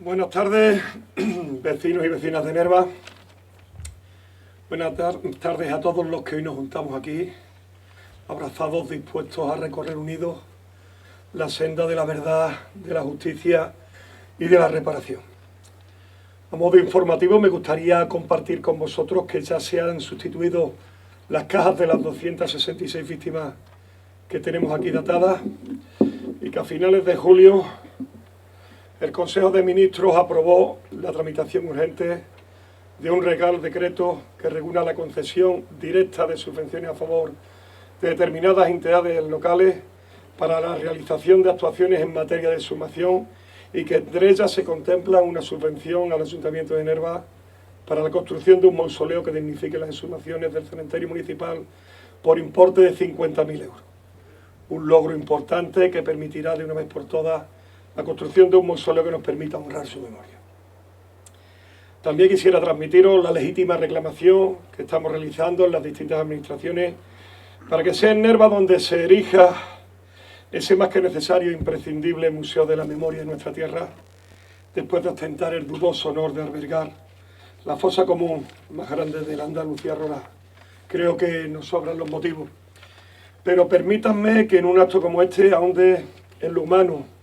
Buenas tardes, vecinos y vecinas de Nerva. Buenas tardes a todos los que hoy nos juntamos aquí, abrazados, dispuestos a recorrer unidos la senda de la verdad, de la justicia y de la reparación. A modo informativo me gustaría compartir con vosotros que ya se han sustituido las cajas de las 266 víctimas que tenemos aquí datadas y que a finales de julio el Consejo de Ministros aprobó la tramitación urgente de un Real Decreto que regula la concesión directa de subvenciones a favor de determinadas entidades locales para la realización de actuaciones en materia de exhumación y que entre ellas se contempla una subvención al Ayuntamiento de Nerva para la construcción de un mausoleo que dignifique las exhumaciones del cementerio municipal por importe de 50.000 euros. Un logro importante que permitirá de una vez por todas la construcción de un mausoleo que nos permita honrar su memoria. También quisiera transmitiros la legítima reclamación que estamos realizando en las distintas administraciones para que sea en Nerva donde se erija ese más que necesario e imprescindible Museo de la Memoria de nuestra tierra, después de ostentar el dudoso honor de albergar la fosa común más grande de la Andalucía rural. Creo que nos sobran los motivos, pero permítanme que en un acto como este ahonde en lo humano,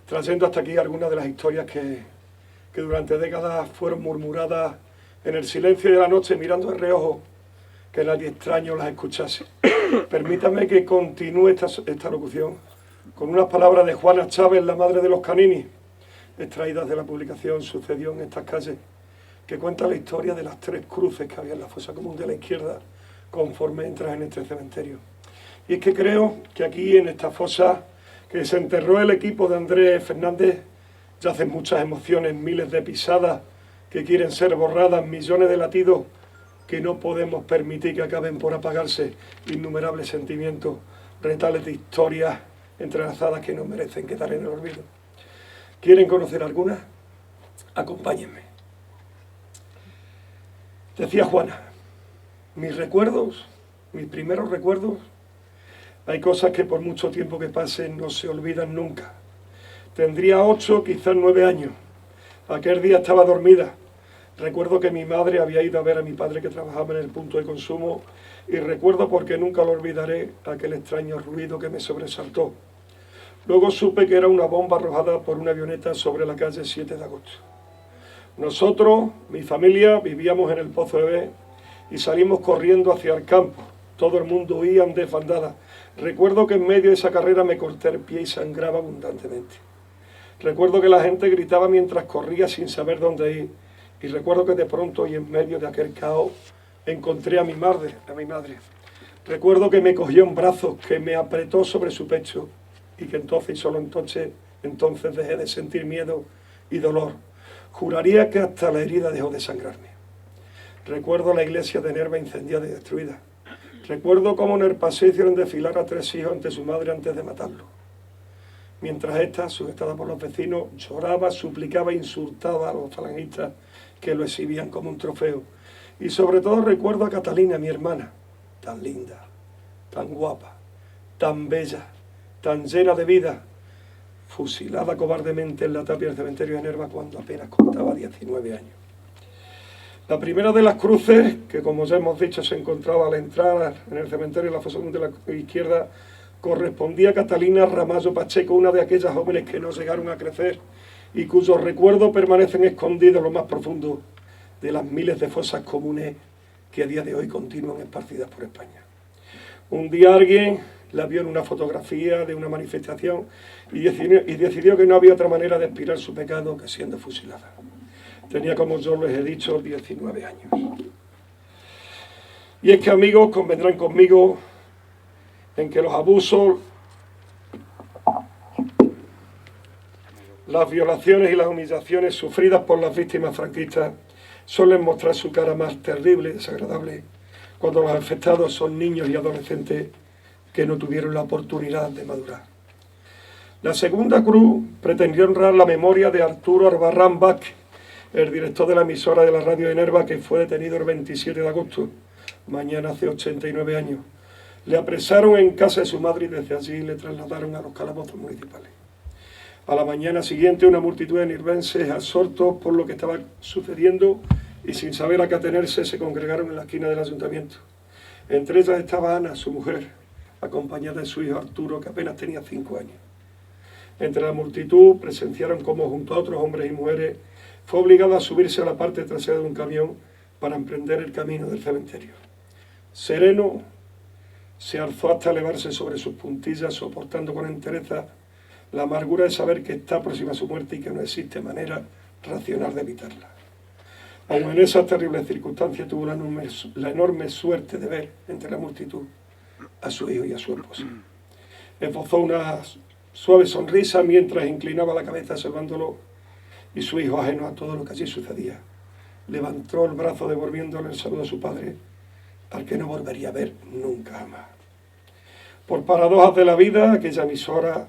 trayendo hasta aquí algunas de las historias que durante décadas fueron murmuradas en el silencio de la noche, mirando de reojo, que nadie extraño las escuchase. Permítame que continúe esta locución con unas palabras de Juana Chávez, la madre de los Canini, extraídas de la publicación Sucedió en estas calles, que cuenta la historia de las 3 cruces que había en la fosa común de la izquierda conforme entras en este cementerio. Y es que creo que aquí en esta fosa que se enterró el equipo de Andrés Fernández, yacen muchas emociones, miles de pisadas que quieren ser borradas, millones de latidos que no podemos permitir que acaben por apagarse, innumerables sentimientos, retales de historias entrelazadas que no merecen quedar en el olvido. ¿Quieren conocer algunas? Acompáñenme. Decía Juana, mis recuerdos, mis primeros recuerdos, hay cosas que por mucho tiempo que pasen no se olvidan nunca. Tendría 8, quizás 9 años. Aquel día estaba dormida. Recuerdo que mi madre había ido a ver a mi padre que trabajaba en el punto de consumo y recuerdo porque nunca lo olvidaré aquel extraño ruido que me sobresaltó. Luego supe que era una bomba arrojada por una avioneta sobre la calle 7 de agosto. Nosotros, mi familia, vivíamos en el Pozo de B y salimos corriendo hacia el campo. Todo el mundo huía en desbandada. Recuerdo que en medio de esa carrera me corté el pie y sangraba abundantemente. Recuerdo que la gente gritaba mientras corría sin saber dónde ir. Y recuerdo que de pronto y en medio de aquel caos encontré a mi madre. Recuerdo que me cogió en brazos, que me apretó sobre su pecho y que entonces y solo entonces dejé de sentir miedo y dolor. Juraría que hasta la herida dejó de sangrarme. Recuerdo la iglesia de Nerva incendiada y destruida. Recuerdo cómo en el paseo hicieron desfilar a 3 hijos ante su madre antes de matarlo. Mientras ésta, sujetada por los vecinos, lloraba, suplicaba e insultaba a los falangistas que lo exhibían como un trofeo. Y sobre todo recuerdo a Catalina, mi hermana, tan linda, tan guapa, tan bella, tan llena de vida, fusilada cobardemente en la tapia del cementerio de Nerva cuando apenas contaba 19 años. La primera de las cruces, que como ya hemos dicho se encontraba a la entrada en el cementerio de la fosa común de la izquierda, correspondía a Catalina Ramallo Pacheco, una de aquellas jóvenes que no llegaron a crecer y cuyos recuerdos permanecen escondidos en lo más profundo de las miles de fosas comunes que a día de hoy continúan esparcidas por España. Un día alguien la vio en una fotografía de una manifestación y decidió que no había otra manera de expiar su pecado que siendo fusilada. Tenía, como yo les he dicho, 19 años. Y es que, amigos, convendrán conmigo en que los abusos, las violaciones y las humillaciones sufridas por las víctimas franquistas suelen mostrar su cara más terrible y desagradable cuando los afectados son niños y adolescentes que no tuvieron la oportunidad de madurar. La segunda cruz pretendió honrar la memoria de Arturo Albarrán Vázquez, el director de la emisora de la radio de Nerva, que fue detenido el 27 de agosto, mañana hace 89 años. Le apresaron en casa de su madre y desde allí le trasladaron a los calabozos municipales. A la mañana siguiente, una multitud de nirvenses, absortos por lo que estaba sucediendo y sin saber a qué atenerse, se congregaron en la esquina del ayuntamiento. Entre ellas estaba Ana, su mujer, acompañada de su hijo Arturo, que apenas tenía 5 años. Entre la multitud presenciaron cómo, junto a otros hombres y mujeres, fue obligado a subirse a la parte trasera de un camión para emprender el camino del cementerio. Sereno, se alzó hasta elevarse sobre sus puntillas, soportando con entereza la amargura de saber que está próxima a su muerte y que no existe manera racional de evitarla. Aun en esas terribles circunstancias tuvo la enorme suerte de ver entre la multitud a su hijo y a su esposa. Esbozó una suave sonrisa mientras inclinaba la cabeza observándolo, y su hijo, ajeno a todo lo que allí sucedía, levantó el brazo devolviéndole el saludo a su padre, al que no volvería a ver nunca jamás. Por paradojas de la vida, aquella emisora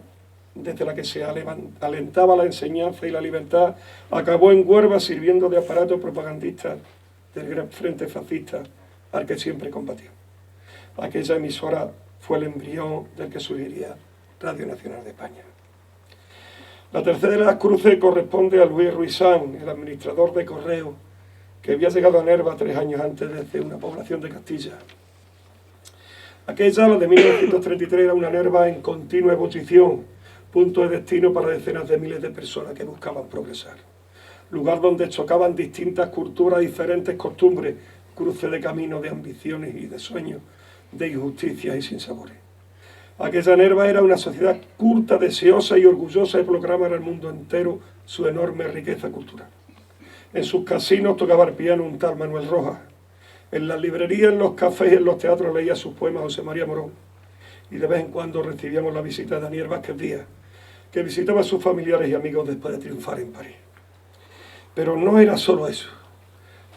desde la que se alentaba la enseñanza y la libertad, acabó en Huelva sirviendo de aparato propagandista del gran frente fascista al que siempre combatió. Aquella emisora fue el embrión del que surgiría Radio Nacional de España. La tercera de las cruces corresponde a Luis Ruizán, el administrador de correo, que había llegado a Nerva 3 años antes desde una población de Castilla. Aquella, la de 1933, era una Nerva en continua ebullición, punto de destino para decenas de miles de personas que buscaban progresar. Lugar donde chocaban distintas culturas, diferentes costumbres, cruce de caminos, de ambiciones y de sueños, de injusticias y sinsabores. Aquella Nerva era una sociedad culta, deseosa y orgullosa de proclamar al mundo entero su enorme riqueza cultural. En sus casinos tocaba el piano un tal Manuel Rojas. En las librerías, en los cafés y en los teatros leía sus poemas José María Morón. Y de vez en cuando recibíamos la visita de Daniel Vázquez Díaz, que visitaba a sus familiares y amigos después de triunfar en París. Pero no era solo eso.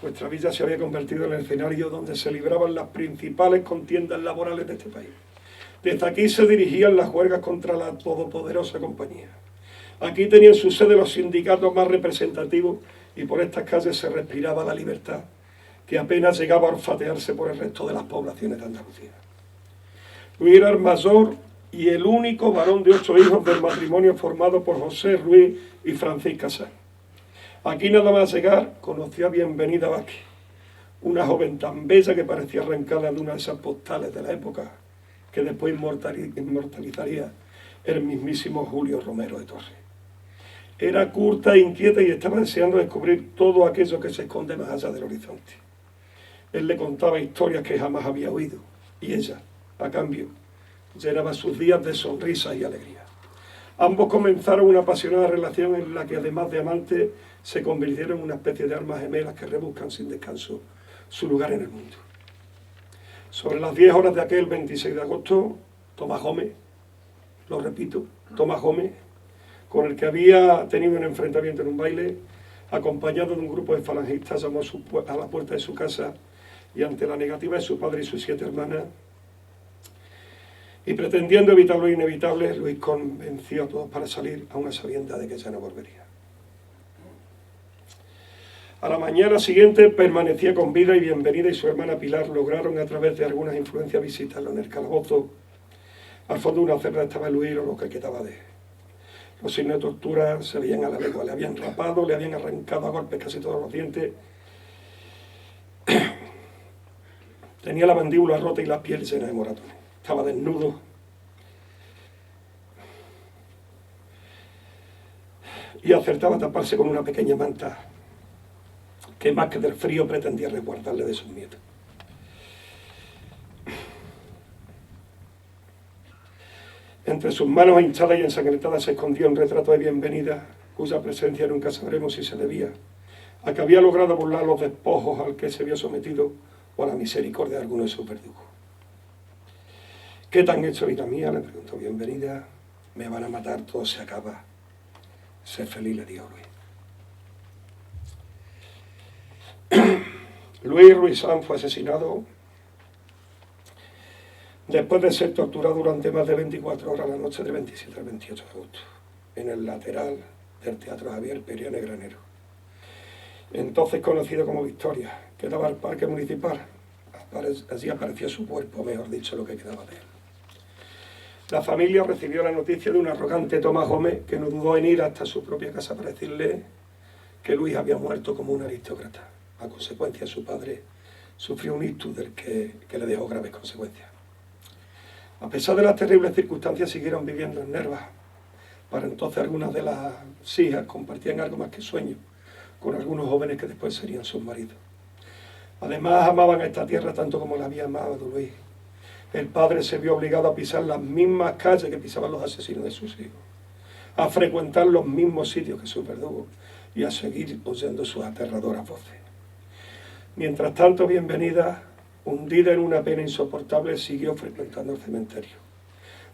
Nuestra villa se había convertido en el escenario donde se libraban las principales contiendas laborales de este país. Desde aquí se dirigían las huelgas contra la todopoderosa compañía. Aquí tenían su sede los sindicatos más representativos y por estas calles se respiraba la libertad, que apenas llegaba a olfatearse por el resto de las poblaciones de Andalucía. Luis era el mayor y el único varón de 8 hijos del matrimonio formado por José Ruiz y Francisca Sáenz. Aquí nada más llegar conoció a Bienvenida Vázquez, una joven tan bella que parecía arrancada de una de esas postales de la época que después inmortalizaría el mismísimo Julio Romero de Torres. Era culta e inquieta y estaba deseando descubrir todo aquello que se esconde más allá del horizonte. Él le contaba historias que jamás había oído y ella, a cambio, llenaba sus días de sonrisas y alegría. Ambos comenzaron una apasionada relación en la que, además de amantes, se convirtieron en una especie de almas gemelas que rebuscan sin descanso su lugar en el mundo. Sobre las 10 horas de aquel 26 de agosto, Tomás Gómez, lo repito, Tomás Gómez, con el que había tenido un enfrentamiento en un baile, acompañado de un grupo de falangistas, llamó a la puerta de su casa y ante la negativa de su padre y sus 7 hermanas, y pretendiendo evitar lo inevitable, Luis convenció a todos para salir, aun a sabiendas de que ya no volvería. A la mañana siguiente permanecía con vida y Bienvenida y su hermana Pilar lograron a través de algunas influencias visitarlo en el calabozo. Al fondo de una celda estaba Luis o lo que quedaba de él. Los signos de tortura se veían a la legua, le habían rapado, le habían arrancado a golpes casi todos los dientes. Tenía la mandíbula rota y la piel llena de moratones. Estaba desnudo. Y acertaba a taparse con una pequeña manta que más que del frío pretendía resguardarle de sus nietos. Entre sus manos hinchadas y ensangrentadas se escondía un retrato de Bienvenida, cuya presencia nunca sabremos si se debía a que había logrado burlar los despojos al que se vio sometido o a la misericordia de alguno de sus verdugos. ¿Qué tan hecho, vida mía?, le preguntó Bienvenida. Me van a matar, todo se acaba. Sé feliz, le dijo Luis. Luis Ruizán fue asesinado después de ser torturado durante más de 24 horas la noche del 27 al 28 de agosto, en el lateral del Teatro Javier Perione Granero, entonces conocido como Victoria, que daba al parque municipal. Allí apareció su cuerpo, mejor dicho, lo que quedaba de él. La familia recibió la noticia de un arrogante Tomás Gómez que no dudó en ir hasta su propia casa para decirle que Luis había muerto como un aristócrata. A consecuencia, su padre sufrió un ictus del que le dejó graves consecuencias. A pesar de las terribles circunstancias, siguieron viviendo en Nerva. Para entonces algunas de las hijas compartían algo más que sueños con algunos jóvenes que después serían sus maridos. Además, amaban a esta tierra tanto como la había amado Luis. El padre se vio obligado a pisar las mismas calles que pisaban los asesinos de sus hijos, a frecuentar los mismos sitios que sus verdugos y a seguir oyendo sus aterradoras voces. Mientras tanto, Bienvenida, hundida en una pena insoportable, siguió frecuentando el cementerio,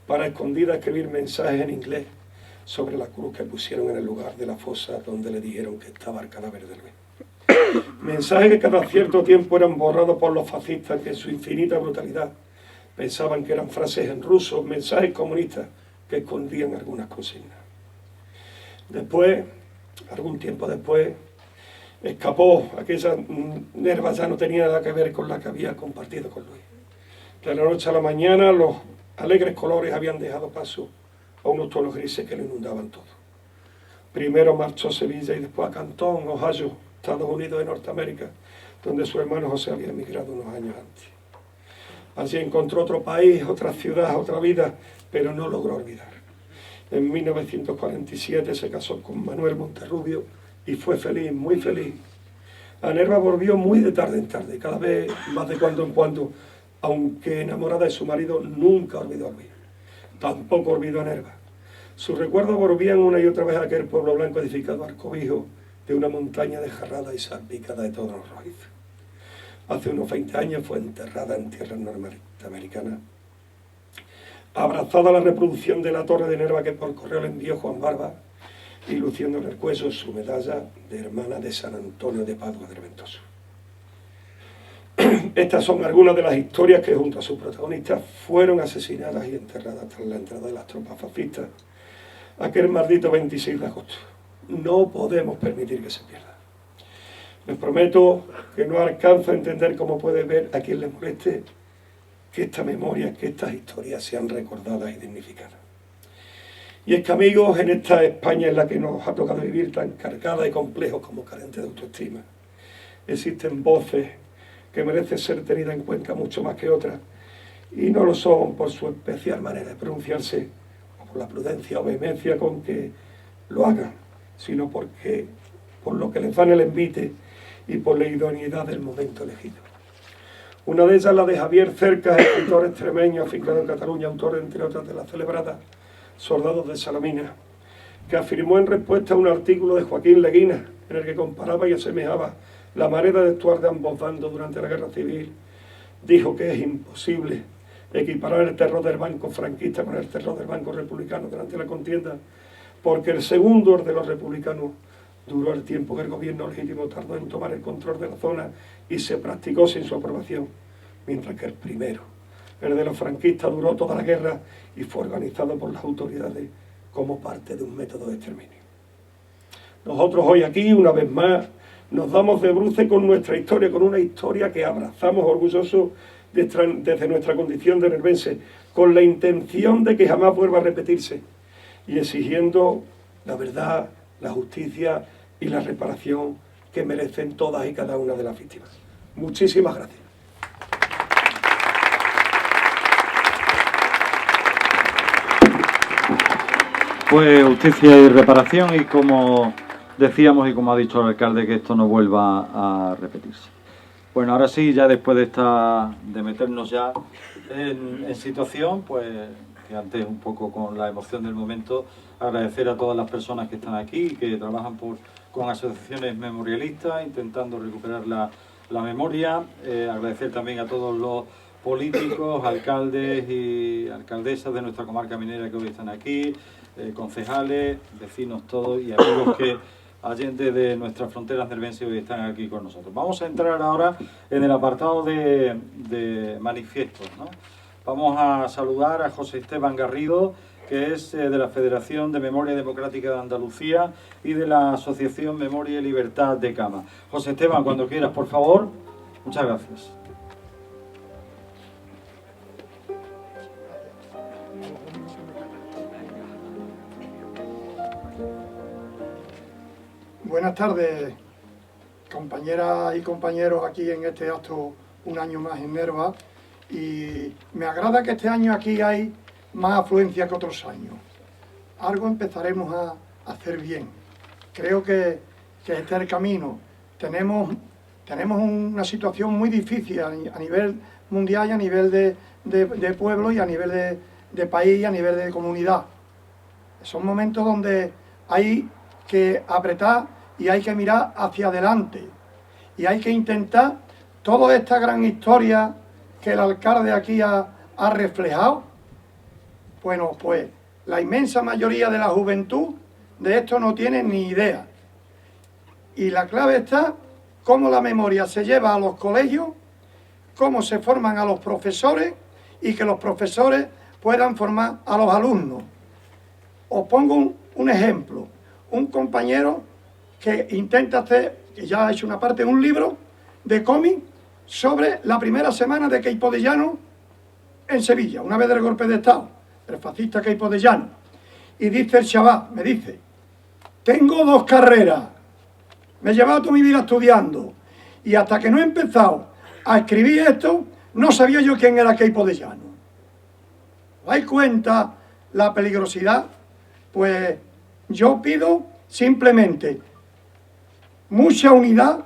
para escondida escribir mensajes en inglés sobre la cruz que pusieron en el lugar de la fosa donde le dijeron que estaba el cadáver de Luis. Mensajes que cada cierto tiempo eran borrados por los fascistas que en su infinita brutalidad pensaban que eran frases en ruso, mensajes comunistas que escondían algunas consignas. Después, algún tiempo después, escapó. Aquella Nerva ya no tenía nada que ver con la que había compartido con Luis. De la noche a la mañana los alegres colores habían dejado paso a unos tonos grises que lo inundaban todo. Primero marchó a Sevilla y después a Cantón, Ohio, Estados Unidos de Norteamérica, donde su hermano José había emigrado unos años antes. Allí encontró otro país, otra ciudad, otra vida, pero no logró olvidar. En 1947 se casó con Manuel Monterrubio y fue feliz, muy feliz. A Nerva volvió muy de tarde en tarde, cada vez más de cuando en cuando, aunque enamorada de su marido, nunca olvidó a Luis. Tampoco olvidó a Nerva. Sus recuerdos volvían una y otra vez a aquel pueblo blanco edificado al cobijo de una montaña desjarrada y salpicada de todos los rojizos. Hace unos 20 años fue enterrada en tierras norteamericanas, abrazada a la reproducción de la torre de Nerva que por correo le envió Juan Barba, y luciendo en el cuello su medalla de hermana de San Antonio de Padua del Ventoso. Estas son algunas de las historias que junto a sus protagonistas fueron asesinadas y enterradas tras la entrada de las tropas fascistas aquel maldito 26 de agosto. No podemos permitir que se pierda. Les prometo que no alcanzo a entender cómo puede ver a quien le moleste que esta memoria, que estas historias sean recordadas y dignificadas. Y es que, amigos, en esta España en la que nos ha tocado vivir tan cargada de complejos como carente de autoestima, existen voces que merecen ser tenidas en cuenta mucho más que otras, y no lo son por su especial manera de pronunciarse, o por la prudencia o vehemencia con que lo hagan, sino por lo que les dan el envite y por la idoneidad del momento elegido. Una de ellas, la de Javier Cercas, escritor extremeño afincado en Cataluña, autor, entre otras, de la celebrada Soldados de Salamina, que afirmó en respuesta a un artículo de Joaquín Leguina, en el que comparaba y asemejaba la manera de actuar de ambos bandos durante la Guerra Civil, dijo que es imposible equiparar el terror del banco franquista con el terror del banco republicano durante la contienda, porque el segundo, el de los republicanos, duró el tiempo que el gobierno legítimo tardó en tomar el control de la zona y se practicó sin su aprobación, mientras que el primero, el de los franquistas, duró toda la guerra y fue organizado por las autoridades como parte de un método de exterminio. Nosotros hoy aquí, una vez más, nos damos de bruces con nuestra historia, con una historia que abrazamos orgullosos desde nuestra condición de nervense, con la intención de que jamás vuelva a repetirse y exigiendo la verdad, la justicia y la reparación que merecen todas y cada una de las víctimas. Muchísimas gracias. Pues justicia y reparación, y como decíamos y como ha dicho el alcalde, que esto no vuelva a repetirse. Bueno, ahora sí, ya después de meternos ya en situación, pues que antes un poco con la emoción del momento, agradecer a todas las personas que están aquí, que trabajan con asociaciones memorialistas, intentando recuperar la memoria, agradecer también a todos los políticos, alcaldes y alcaldesas de nuestra comarca minera que hoy están aquí, concejales, vecinos todos y amigos que allende de nuestras fronteras nervenses hoy están aquí con nosotros. Vamos a entrar ahora en el apartado de manifiestos, ¿no? Vamos a saludar a José Esteban Garrido, que es de la Federación de Memoria Democrática de Andalucía y de la Asociación Memoria y Libertad de Cama. José Esteban, cuando quieras, por favor. Muchas gracias. Buenas tardes, compañeras y compañeros aquí en este acto un año más en Nerva, y me agrada que este año aquí hay más afluencia que otros años. Algo empezaremos a hacer bien. Creo que este es el camino. Tenemos una situación muy difícil a nivel mundial y a nivel de pueblo y a nivel de país y a nivel de comunidad. Son momentos donde hay que apretar y hay que mirar hacia adelante. Y hay que intentar toda esta gran historia que el alcalde aquí ha reflejado. Bueno, pues la inmensa mayoría de la juventud de esto no tiene ni idea. Y la clave está cómo la memoria se lleva a los colegios, cómo se forman a los profesores y que los profesores puedan formar a los alumnos. Os pongo un ejemplo. Un compañero que intenta hacer, que ya ha hecho una parte de un libro de cómic sobre la primera semana de Queipo de Llano en Sevilla, una vez del golpe de Estado, el fascista Queipo de Llano. Y dice el chaval, me dice, tengo 2 carreras, me he llevado toda mi vida estudiando, y hasta que no he empezado a escribir esto, no sabía yo quién era Queipo de Llano. ¿Os dais cuenta la peligrosidad? Pues yo pido simplemente mucha unidad,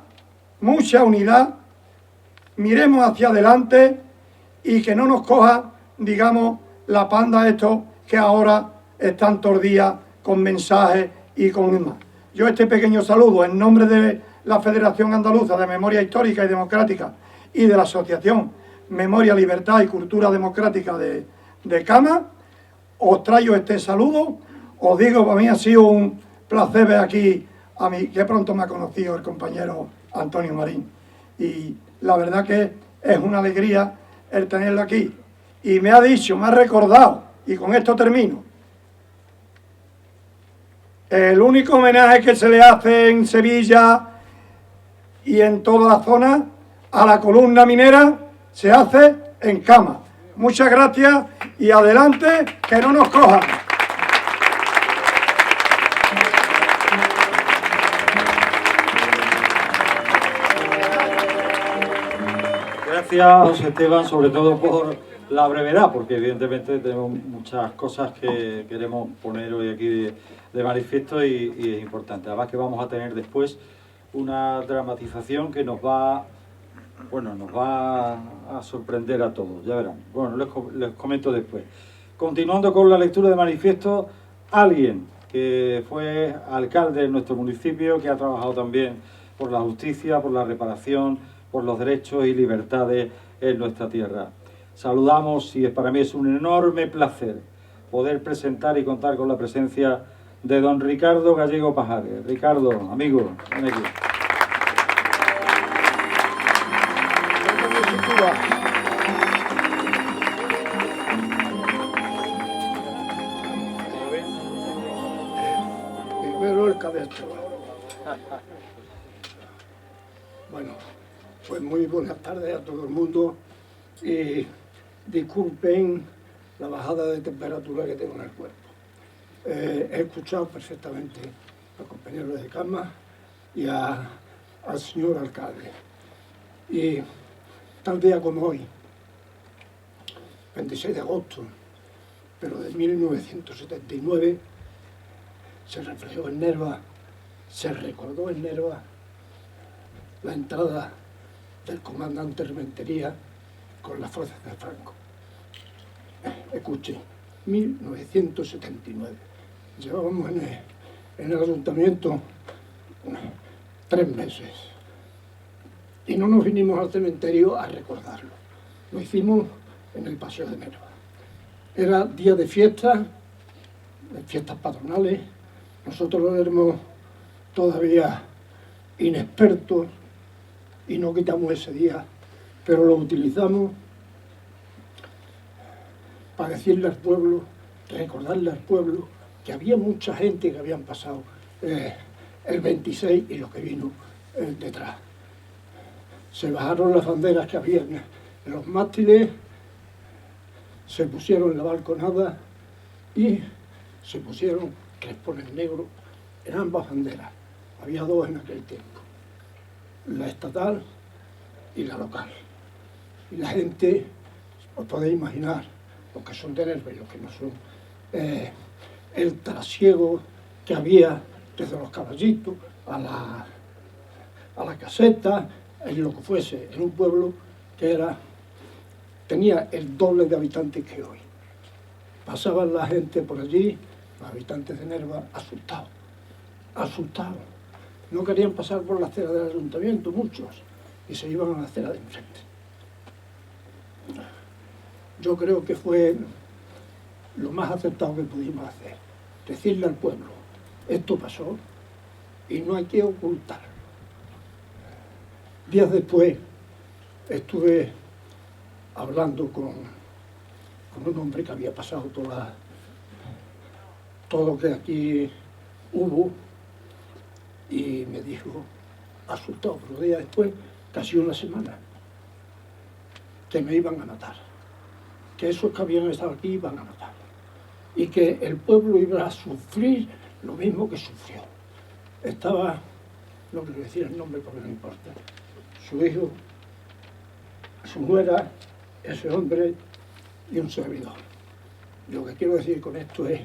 miremos hacia adelante y que no nos coja, digamos, la panda estos que ahora están todos los días con mensajes y con demás. Yo este pequeño saludo en nombre de la Federación Andaluza de Memoria Histórica y Democrática y de la Asociación Memoria, Libertad y Cultura Democrática de Cama, os traigo este saludo. Os digo, para mí ha sido un placer ver aquí a mí, que pronto me ha conocido el compañero Antonio Marín. Y la verdad que es una alegría el tenerlo aquí. Y me ha dicho, me ha recordado, y con esto termino, el único homenaje que se le hace en Sevilla y en toda la zona a la columna minera se hace en Cama. Muchas gracias y adelante, que no nos cojan. Gracias, José Esteban, sobre todo por la brevedad, porque evidentemente tenemos muchas cosas que queremos poner hoy aquí de manifiesto y es importante. Además que vamos a tener después una dramatización que nos va a sorprender a todos, ya verán. Bueno, les comento después. Continuando con la lectura de manifiesto, alguien que fue alcalde en nuestro municipio, que ha trabajado también por la justicia, por la reparación, por los derechos y libertades en nuestra tierra. Saludamos, y para mí es un enorme placer poder presentar y contar con la presencia de don Ricardo Gallego Pajares. Ricardo, amigo, ven aquí. Primero el cabestro. Bueno, pues muy buenas tardes a todo el mundo y disculpen la bajada de temperatura que tengo en el cuerpo. He escuchado perfectamente a los compañeros de Cama y al señor alcalde. Y tal día como hoy, 26 de agosto, pero de 1979, se reflejó en Nerva, se recordó en Nerva la entrada del comandante Rementería con las fuerzas de Franco. Escuche, 1979. Llevábamos en el ayuntamiento 3 meses y no nos vinimos al cementerio a recordarlo. Lo hicimos en el Paseo de Nerva. Era día de fiestas patronales. Nosotros éramos todavía inexpertos y no quitamos ese día, pero lo utilizamos para decirle al pueblo, recordarle al pueblo que había mucha gente que habían pasado el 26 y lo que vino detrás. Se bajaron las banderas que había en los mástiles, se pusieron la balconada y se pusieron crespones negros en ambas banderas. Había dos en aquel tiempo, la estatal y la local. Y la gente, os podéis imaginar, los que son de Nerva y los que no son, el trasiego que había desde los caballitos a la caseta, en lo que fuese, en un pueblo que tenía el doble de habitantes que hoy. Pasaban la gente por allí, los habitantes de Nerva, asustados. No querían pasar por la acera del ayuntamiento, muchos, y se iban a la acera de enfrente. Yo creo que fue lo más acertado que pudimos hacer, decirle al pueblo, esto pasó y no hay que ocultar. Días después estuve hablando con un hombre que había pasado todo lo que aquí hubo y me dijo, asustado, pero días después, casi una semana, que me iban a matar, que esos que habían estado aquí iban a matar y que el pueblo iba a sufrir lo mismo que sufrió. Estaba, no quiero decir el nombre porque no importa, su hijo, su nuera, ese hombre y un servidor. Lo que quiero decir con esto es,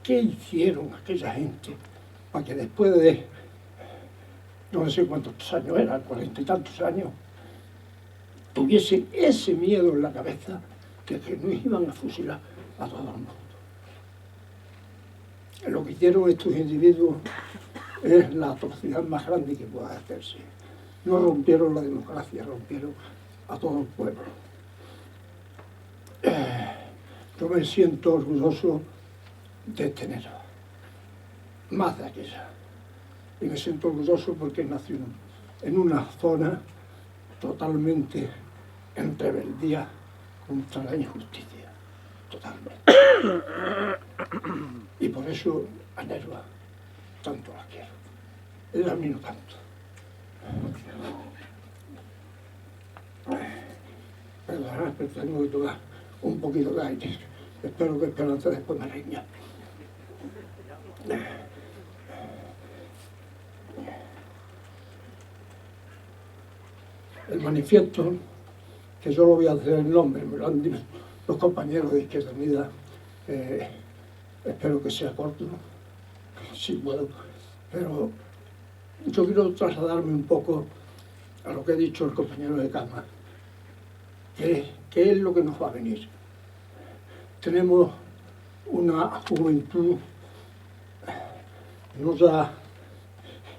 ¿qué hicieron aquella gente para que después de, no sé cuántos años eran, 40 y tantos años, tuviesen ese miedo en la cabeza de que nos iban a fusilar a todo el mundo? Lo que hicieron estos individuos es la atrocidad más grande que pueda hacerse. No rompieron la democracia, rompieron a todo el pueblo. Yo me siento orgulloso de Nerva, más de aquella. Y me siento orgulloso porque nací en una zona totalmente en rebeldía contra la injusticia, totalmente. Y por eso a Nerva tanto la quiero. Ella a mí no tanto. Perdonad, pero tengo que tomar un poquito de aire. Espero que Esperanza después me riña. El manifiesto, que yo lo voy a hacer en nombre, me lo han dicho los compañeros de Izquierda Unida, espero que sea corto, si puedo, pero yo quiero trasladarme un poco a lo que ha dicho el compañero de cama, que es lo que nos va a venir. Tenemos una juventud no ya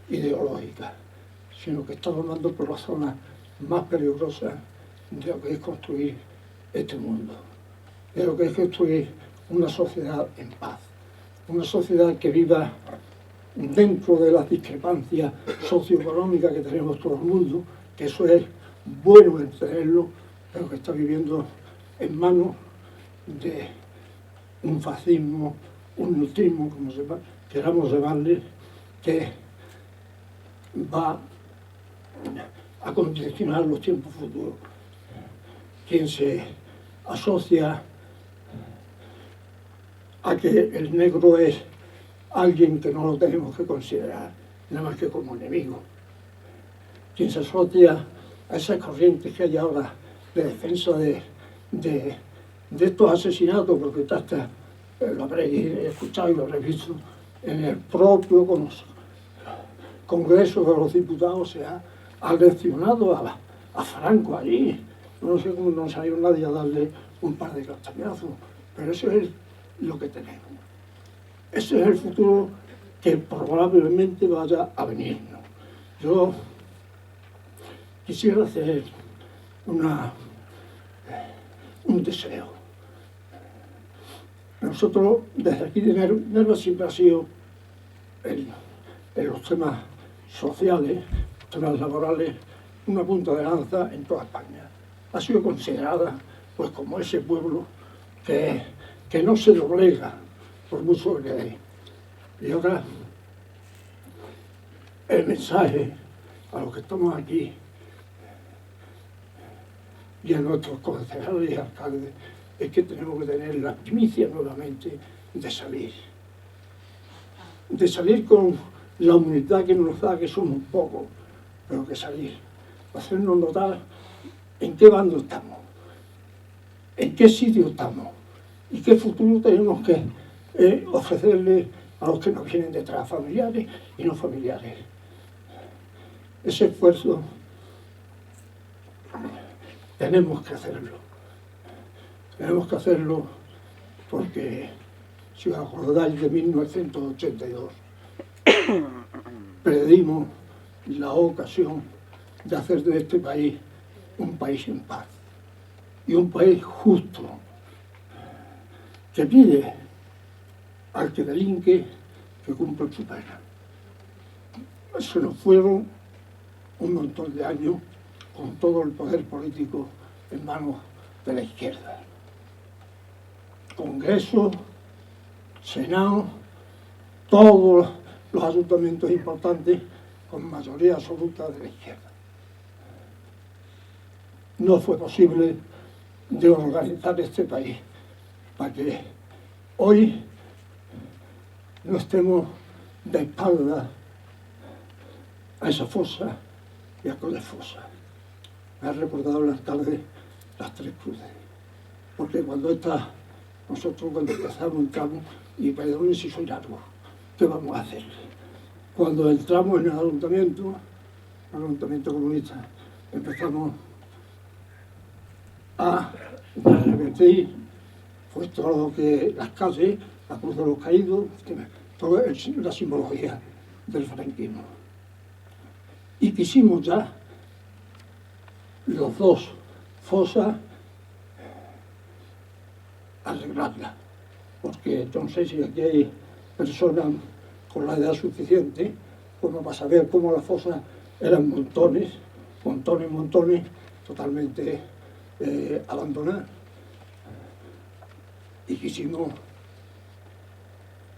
ideológica, sino que está tomando por la zona más peligrosa de lo que es construir este mundo, de lo que es construir una sociedad en paz, una sociedad que viva dentro de las discrepancias socioeconómicas que tenemos todo el mundo, que eso es bueno en tenerlo, pero que está viviendo en manos de un fascismo, un nutrismo, como queramos llamarle, que va a condicionar los tiempos futuros. Quien se asocia a que el negro es alguien que no lo tenemos que considerar nada más que como enemigo. Quien se asocia a esas corrientes que hay ahora de defensa de estos asesinatos, porque hasta lo habréis escuchado y lo habréis visto en el propio Congreso de los Diputados, se ha leccionado a Franco allí. No sé cómo no salió nadie a darle un par de castañazos, pero eso es lo que tenemos. Ese es el futuro que probablemente vaya a venirnos. Yo quisiera hacer un deseo. Nosotros, desde aquí de Nerva siempre ha sido, en los temas sociales, temas laborales, una punta de lanza en toda España. Ha sido considerada pues como ese pueblo que no se doblega por mucho que dé. Y ahora, el mensaje a los que estamos aquí y a nuestros concejales y alcaldes es que tenemos que tener la primicia nuevamente de salir con la humildad que nos da que somos pocos, pero que salir, hacernos notar en qué bando estamos, en qué sitio estamos y qué futuro tenemos que ofrecerle a los que nos vienen detrás, familiares y no familiares. Ese esfuerzo tenemos que hacerlo. Tenemos que hacerlo porque, si os acordáis de 1982, perdimos la ocasión de hacer de este país un país en paz y un país justo, que pide al que delinque que cumpla su pena. Se nos fueron un montón de años con todo el poder político en manos de la izquierda. Congreso, Senado, todos los ayuntamientos importantes con mayoría absoluta de la izquierda. No fue posible de organizar este país para que hoy no estemos de espalda a esa fosa y a aquella fosa. Me ha recordado el alcalde las Tres Cruces, porque nosotros cuando entramos, y perdón si soy largo, ¿qué vamos a hacer? Cuando entramos en el ayuntamiento comunista, empezamos a revertir pues todo lo que las calles, la Cruz de los Caídos, toda la simbología del franquismo. Y quisimos ya los dos fosas arreglarlas, porque yo no sé si aquí hay personas con la edad suficiente como para saber cómo las fosas eran montones, totalmente abandonadas. Y quisimos,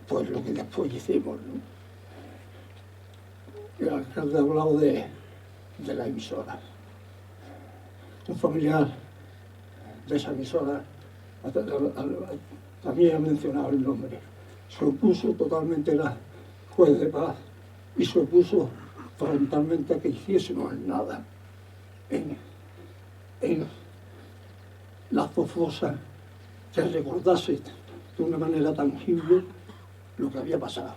pues lo que después hicimos, ¿no? El alcalde ha hablado de la emisora. Un familiar de esa emisora también ha mencionado el nombre. Se opuso totalmente, era juez de paz, y se opuso frontalmente a que hiciésemos nada en las dos fosas, que recordase de una manera tangible lo que había pasado.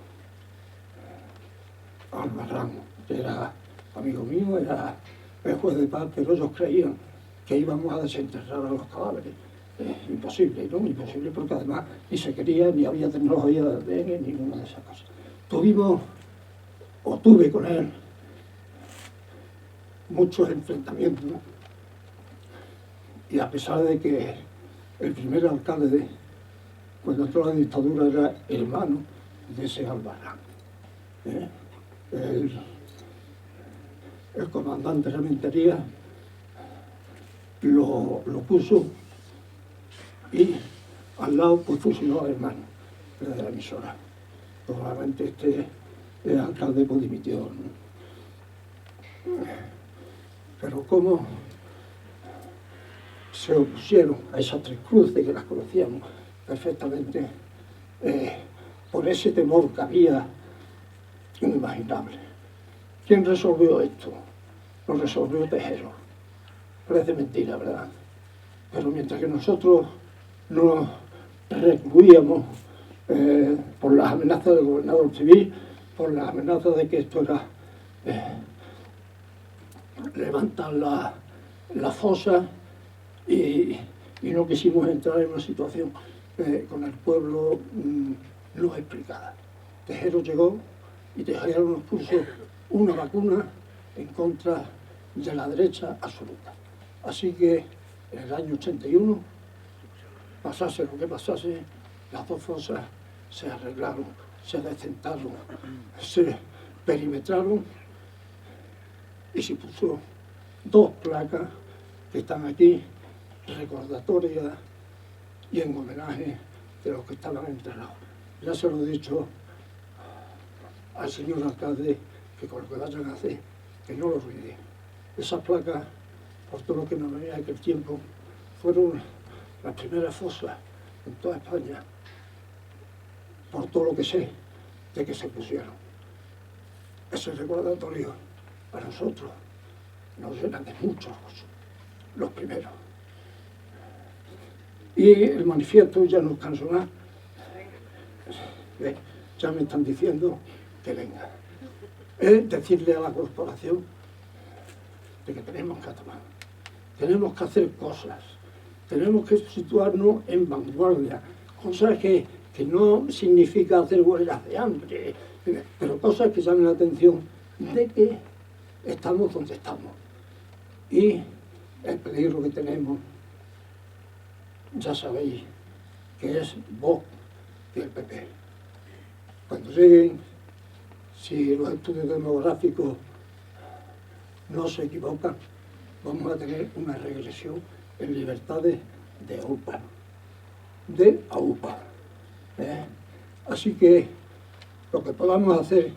Albarrán, que era amigo mío, era el juez de paz, pero ellos creían que íbamos a desenterrar a los cadáveres. Imposible, ¿no? Imposible, porque además ni se quería, ni había tecnología de ADN, ninguna de esas cosas. Tuve con él muchos enfrentamientos, ¿no? Y a pesar de que el primer alcalde, cuando entró la dictadura, era hermano de ese Albarrán, el comandante de la Rementería lo puso, y al lado pues fusiló al hermano de la emisora. Probablemente este alcalde pues dimitió, ¿no? Pero cómo se opusieron a esas Tres Cruces, que las conocíamos perfectamente, por ese temor que había inimaginable. ¿Quién resolvió esto? Lo resolvió Tejero. Parece mentira, ¿verdad? Pero mientras que nosotros nos recluíamos por las amenazas del gobernador civil, por las amenazas de que esto era levantar la fosa, y no quisimos entrar en una situación con el pueblo no explicada. Tejero llegó y Tejero nos puso una vacuna en contra de la derecha absoluta. Así que en el año 81, pasase lo que pasase, las dos fosas se arreglaron, se decentaron, se perimetraron y se puso dos placas que están aquí, recordatorias y en homenaje de los que estaban enterrados. Ya se lo he dicho al señor alcalde, que con lo que vayan a hacer, que no lo olvide. Esas placas, por todo lo que nos venía de aquel tiempo, fueron las primeras fosas en toda España, por todo lo que sé de que se pusieron. ese recordatorio a nosotros nos llena de muchos, los primeros. Y el manifiesto ya no canso más. Ya me están diciendo que venga. Es decirle a la corporación de que tenemos que tomar, tenemos que hacer cosas, tenemos que situarnos en vanguardia, cosas que no significa hacer huelgas de hambre, pero cosas que llamen la atención de que estamos donde estamos. Y el peligro que tenemos, ya sabéis, que es Vox y el PP. Cuando lleguen, si los estudios demográficos no se equivocan, vamos a tener una regresión en libertades de AUPA. De AUPA. Así que lo que podamos hacer,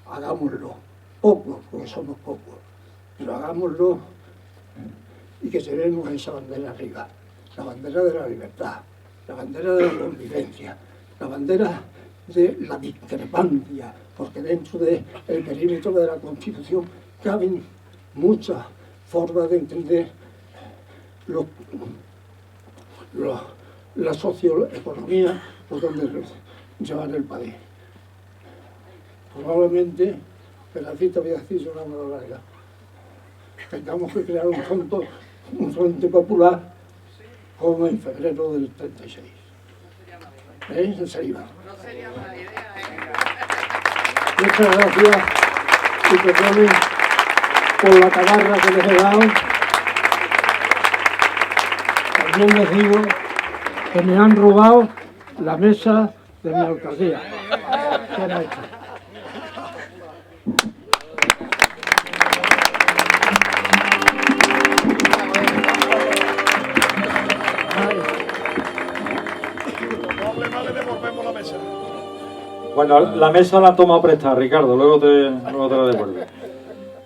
hagámoslo. Pocos, porque somos pocos, pero hagámoslo y que llevemos esa bandera arriba. La bandera de la libertad, la bandera de la convivencia, la bandera de la discrepancia, porque dentro del perímetro de la Constitución caben muchas formas de entender la socioeconomía por donde llevar el país. Probablemente, pedacito voy a decir una mano larga, tengamos que crear un frente popular como en febrero del 36. En serio. No sería mala idea, Muchas gracias y perdonen por la tabarra que les he dado. También les digo que me han robado la mesa de mi alcaldía, que era esta. Bueno, la mesa la toma prestada, Ricardo, luego te la devuelve.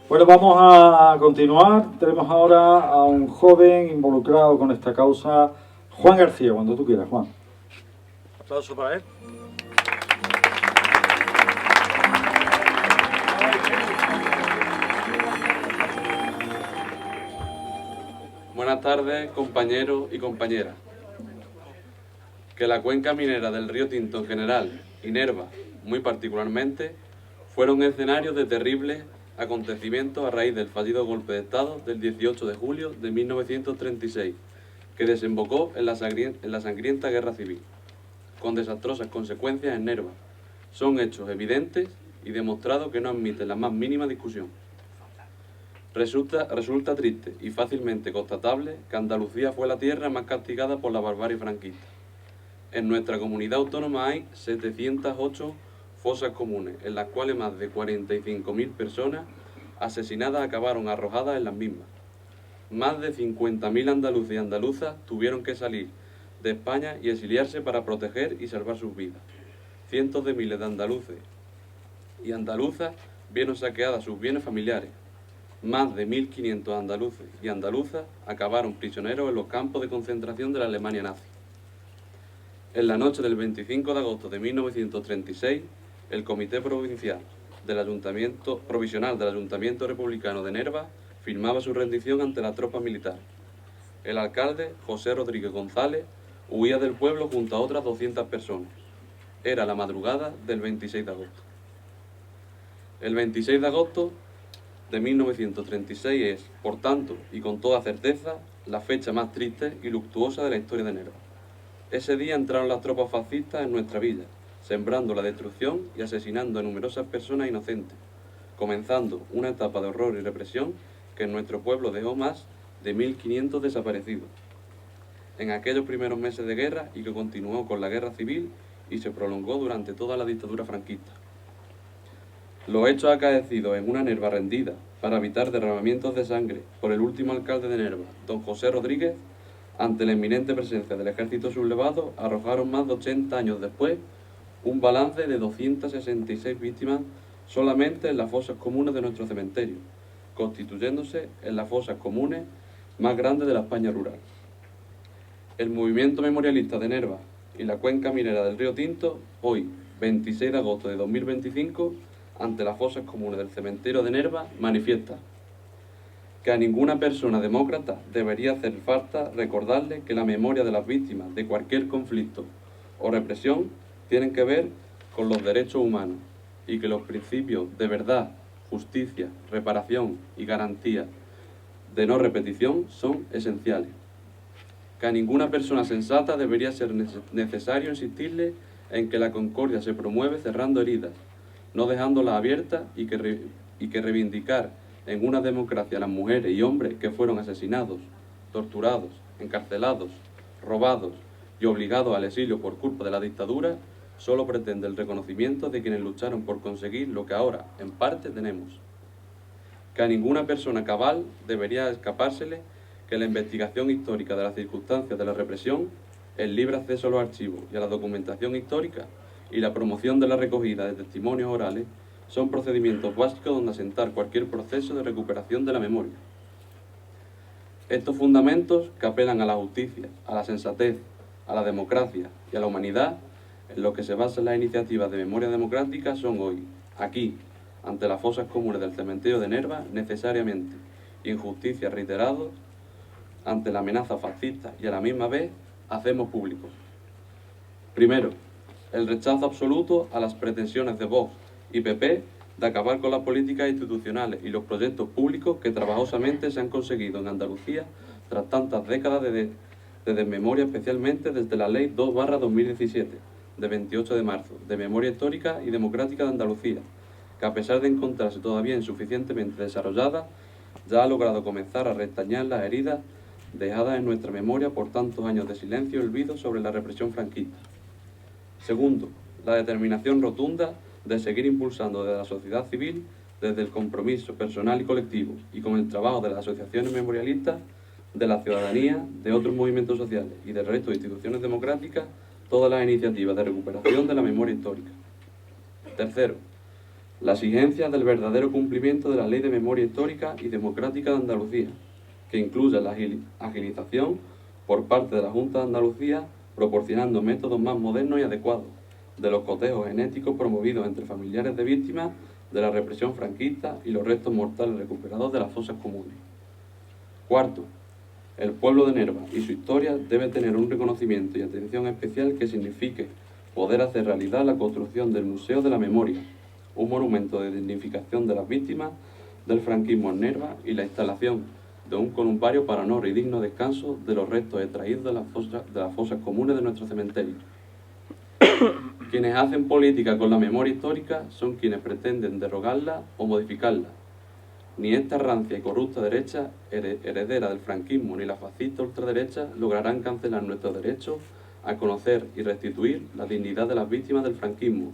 Bueno, vamos a continuar. Tenemos ahora a un joven involucrado con esta causa, Juan García, cuando tú quieras, Juan. Aplauso para él. Buenas tardes, compañeros y compañeras. Que la cuenca minera del río Tinto en general y Nerva, muy particularmente, fueron escenarios de terribles acontecimientos a raíz del fallido golpe de Estado del 18 de julio de 1936, que desembocó en la sangrienta guerra civil, con desastrosas consecuencias en Nerva. Son hechos evidentes y demostrados que no admiten la más mínima discusión. Resulta triste y fácilmente constatable que Andalucía fue la tierra más castigada por la barbarie franquista. En nuestra comunidad autónoma hay 708 fosas comunes, en las cuales más de 45.000 personas asesinadas acabaron arrojadas en las mismas. Más de 50.000 andaluces y andaluzas tuvieron que salir de España y exiliarse para proteger y salvar sus vidas. Cientos de miles de andaluces y andaluzas vieron saqueadas sus bienes familiares. Más de 1.500 andaluces y andaluzas acabaron prisioneros en los campos de concentración de la Alemania nazi. En la noche del 25 de agosto de 1936, el Comité Provincial Provisional del Ayuntamiento Republicano de Nerva firmaba su rendición ante la tropa militar. El alcalde, José Rodríguez González, huía del pueblo junto a otras 200 personas. Era la madrugada del 26 de agosto. El 26 de agosto de 1936 es, por tanto, y con toda certeza, la fecha más triste y luctuosa de la historia de Nerva. Ese día entraron las tropas fascistas en nuestra villa, sembrando la destrucción y asesinando a numerosas personas inocentes, comenzando una etapa de horror y represión que en nuestro pueblo dejó más de 1.500 desaparecidos. En aquellos primeros meses de guerra y que continuó con la guerra civil y se prolongó durante toda la dictadura franquista. Los hechos acaecidos en una Nerva rendida para evitar derramamientos de sangre por el último alcalde de Nerva, don José Rodríguez, ante la inminente presencia del ejército sublevado, arrojaron más de 80 años después un balance de 266 víctimas solamente en las fosas comunes de nuestro cementerio, constituyéndose en las fosas comunes más grandes de la España rural. El movimiento memorialista de Nerva y la cuenca minera del río Tinto, hoy, 26 de agosto de 2025, ante las fosas comunes del cementerio de Nerva manifiesta que a ninguna persona demócrata debería hacer falta recordarle que la memoria de las víctimas de cualquier conflicto o represión tienen que ver con los derechos humanos y que los principios de verdad, justicia, reparación y garantía de no repetición son esenciales. Que a ninguna persona sensata debería ser necesario insistirle en que la concordia se promueve cerrando heridas, no dejándolas abiertas y que reivindicar en una democracia a las mujeres y hombres que fueron asesinados, torturados, encarcelados, robados y obligados al exilio por culpa de la dictadura, solo pretende el reconocimiento de quienes lucharon por conseguir lo que ahora, en parte, tenemos. Que a ninguna persona cabal debería escapársele que la investigación histórica de las circunstancias de la represión, el libre acceso a los archivos y a la documentación histórica y la promoción de la recogida de testimonios orales son procedimientos básicos donde asentar cualquier proceso de recuperación de la memoria. Estos fundamentos que apelan a la justicia, a la sensatez, a la democracia y a la humanidad, en lo que se basan las iniciativas de memoria democrática, son hoy, aquí, ante las fosas comunes del cementerio de Nerva, necesariamente injusticias reiteradas ante la amenaza fascista y a la misma vez hacemos públicos. Primero, el rechazo absoluto a las pretensiones de Vox y PP de acabar con las políticas institucionales y los proyectos públicos que trabajosamente se han conseguido en Andalucía tras tantas décadas de desmemoria, especialmente desde la Ley 2/2017, de 28 de marzo, de Memoria Histórica y Democrática de Andalucía, que a pesar de encontrarse todavía insuficientemente desarrollada, ya ha logrado comenzar a restañar las heridas dejadas en nuestra memoria por tantos años de silencio y olvido sobre la represión franquista. Segundo, la determinación rotunda de seguir impulsando desde la sociedad civil, desde el compromiso personal y colectivo, y con el trabajo de las asociaciones memorialistas, de la ciudadanía, de otros movimientos sociales y del resto de instituciones democráticas, todas las iniciativas de recuperación de la memoria histórica. Tercero, la exigencia del verdadero cumplimiento de la Ley de Memoria Histórica y Democrática de Andalucía, que incluya la agilización por parte de la Junta de Andalucía, proporcionando métodos más modernos y adecuados de los cotejos genéticos promovidos entre familiares de víctimas de la represión franquista y los restos mortales recuperados de las fosas comunes. Cuarto, el pueblo de Nerva y su historia debe tener un reconocimiento y atención especial que signifique poder hacer realidad la construcción del Museo de la Memoria, un monumento de dignificación de las víctimas del franquismo en Nerva, y la instalación de un columbario para honor y digno descanso de los restos extraídos de las fosas comunes de nuestro cementerio. Quienes hacen política con la memoria histórica son quienes pretenden derogarla o modificarla. Ni esta rancia y corrupta derecha, heredera del franquismo, ni la fascista ultraderecha lograrán cancelar nuestro derecho a conocer y restituir la dignidad de las víctimas del franquismo,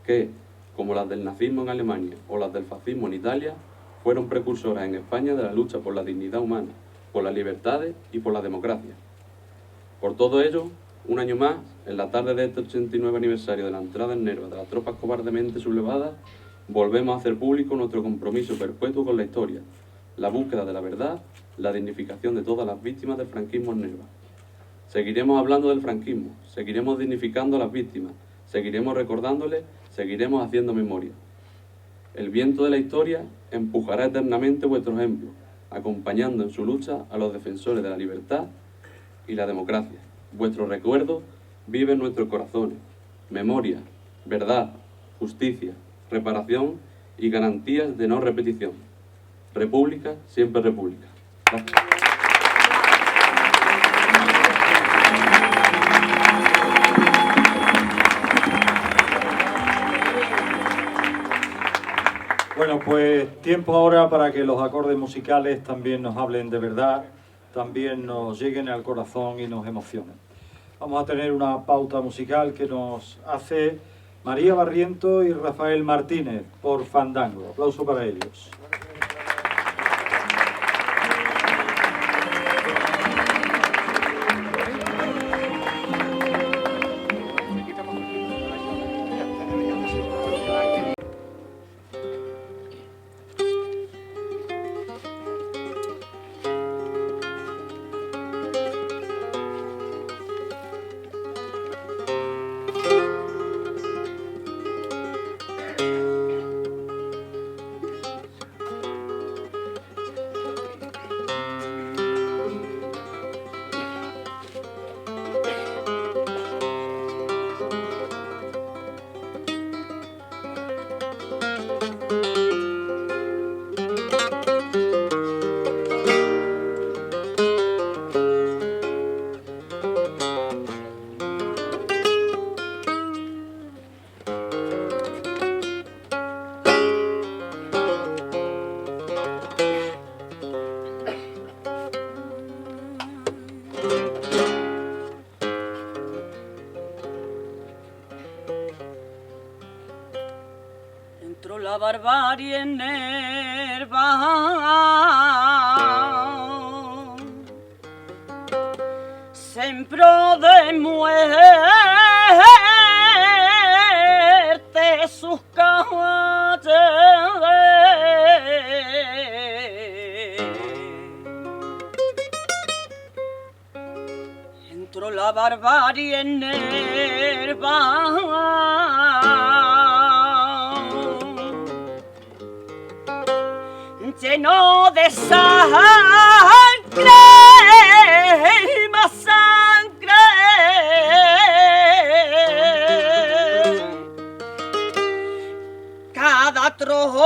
que, como las del nazismo en Alemania o las del fascismo en Italia, fueron precursoras en España de la lucha por la dignidad humana, por las libertades y por la democracia. Por todo ello, un año más, en la tarde de este 89 aniversario de la entrada en Nerva de las tropas cobardemente sublevadas, volvemos a hacer público nuestro compromiso perpetuo con la historia, la búsqueda de la verdad, la dignificación de todas las víctimas del franquismo en Nerva. Seguiremos hablando del franquismo, seguiremos dignificando a las víctimas, seguiremos recordándoles, seguiremos haciendo memoria. El viento de la historia empujará eternamente vuestro ejemplo, acompañando en su lucha a los defensores de la libertad y la democracia. Vuestro recuerdo vive en nuestros corazones. Memoria, verdad, justicia, reparación y garantías de no repetición. República, siempre república. Gracias. Bueno, pues tiempo ahora para que los acordes musicales también nos hablen de verdad, también nos lleguen al corazón y nos emocionen. Vamos a tener una pauta musical que nos hace María Barriento y Rafael Martínez por Fandango. Aplauso para ellos. la barbarie en Nerva, sembró de muerte sus calles. Entró la barbarie en Nerva, lleno de sangre, más sangre, cada trozo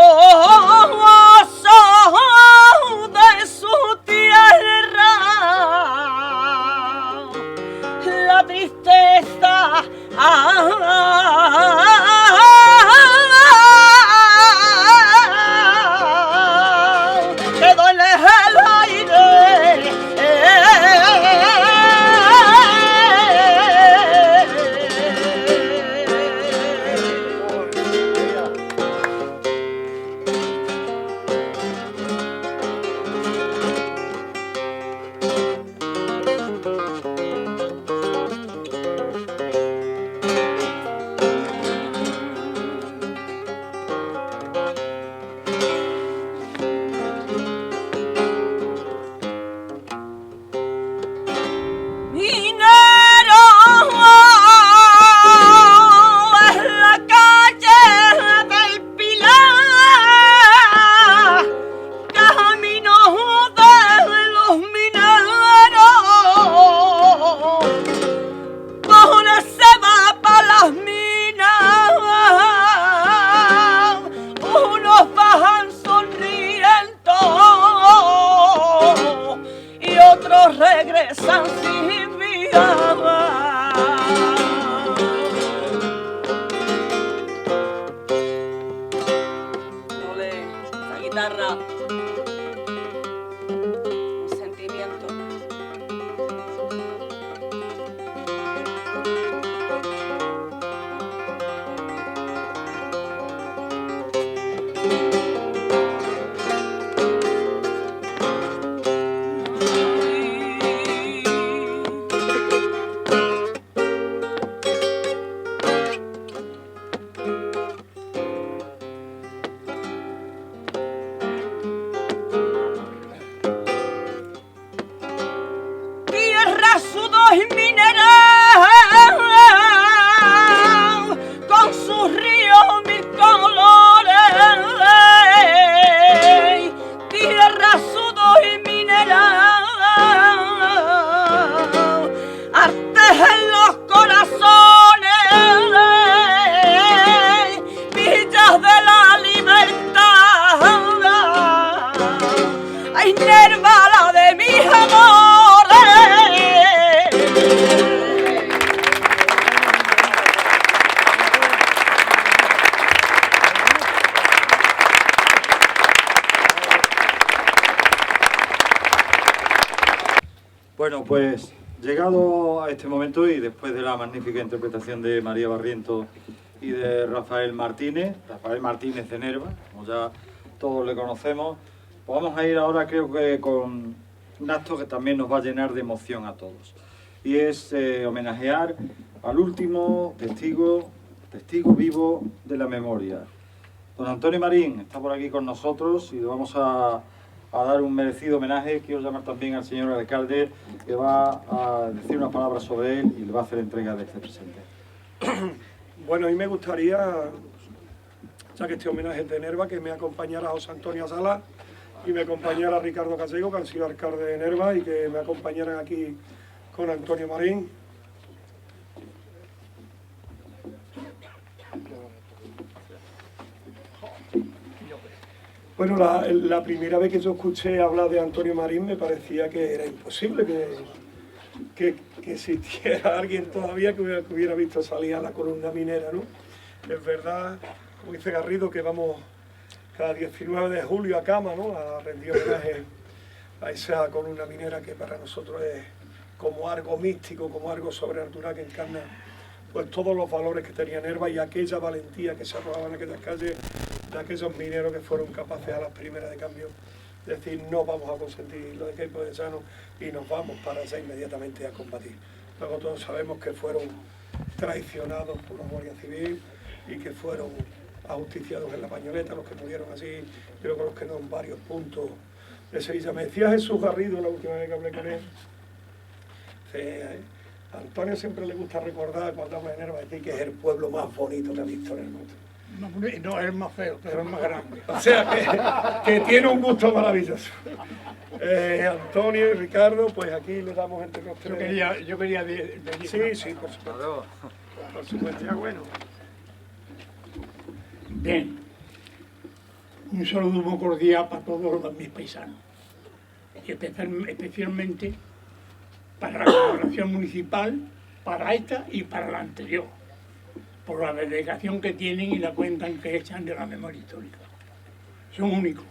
de su tierra, la tristeza quedó en el aire. Regresan sin vida. Ole, esa guitarra, un sentimiento. Sudor mineral con sus ríos mil colores, tierra, sudor y mineral, arte en los corazones, villas de la libertad. Ay, Nerva, la de mis amores. Bueno, pues llegado a este momento y después de la magnífica interpretación de María Barrientos y de Rafael Martínez de Nerva, como ya todos le conocemos, pues vamos a ir ahora, creo que con un acto que también nos va a llenar de emoción a todos. Y es homenajear al último testigo vivo de la memoria. Don Antonio Marín está por aquí con nosotros y le vamos a dar un merecido homenaje. Quiero llamar también al señor alcalde, que va a decir unas palabras sobre él y le va a hacer entrega de este presente. Bueno, a mí me gustaría, ya que este homenaje es de Nerva, que me acompañara José Antonio Sala y me acompañara Ricardo Gallego, que han sido alcalde de Nerva, y que me acompañaran aquí con Antonio Marín. Bueno, la primera vez que yo escuché hablar de Antonio Marín me parecía que era imposible que existiera alguien todavía que hubiera visto salir a la columna minera, ¿no? Es verdad, como dice Garrido, que vamos cada 19 de julio a Cama, ¿no?, a rendir homenaje a esa columna minera que para nosotros es como algo místico, como algo sobrenatural que encarna pues todos los valores que tenía Nerva y aquella valentía que se arrojaba en aquellas calles de aquellos mineros que fueron capaces a las primeras de cambio de decir no vamos a consentir lo de Queipo de Llano y nos vamos para allá inmediatamente a combatir. Luego todos sabemos que fueron traicionados por la Guardia Civil y que fueron ajusticiados en la pañoleta, los que murieron así, y luego los que no en varios puntos de Sevilla. Me decía Jesús Garrido la última vez que hablé con él, a Antonio siempre le gusta recordar cuando habla de Nerva, decir que es el pueblo más bonito que ha visto en el mundo. No, es el más feo, pero es más grande. O sea, que tiene un gusto maravilloso. Antonio y Ricardo, pues aquí le damos entre los tres. Yo quería decir. Sí, por supuesto. Por supuesto, ya bueno. Bien, un saludo muy cordial para todos mis paisanos y especialmente para la corporación municipal, para esta y para la anterior, por la dedicación que tienen y la cuenta que echan de la memoria histórica. Son únicos.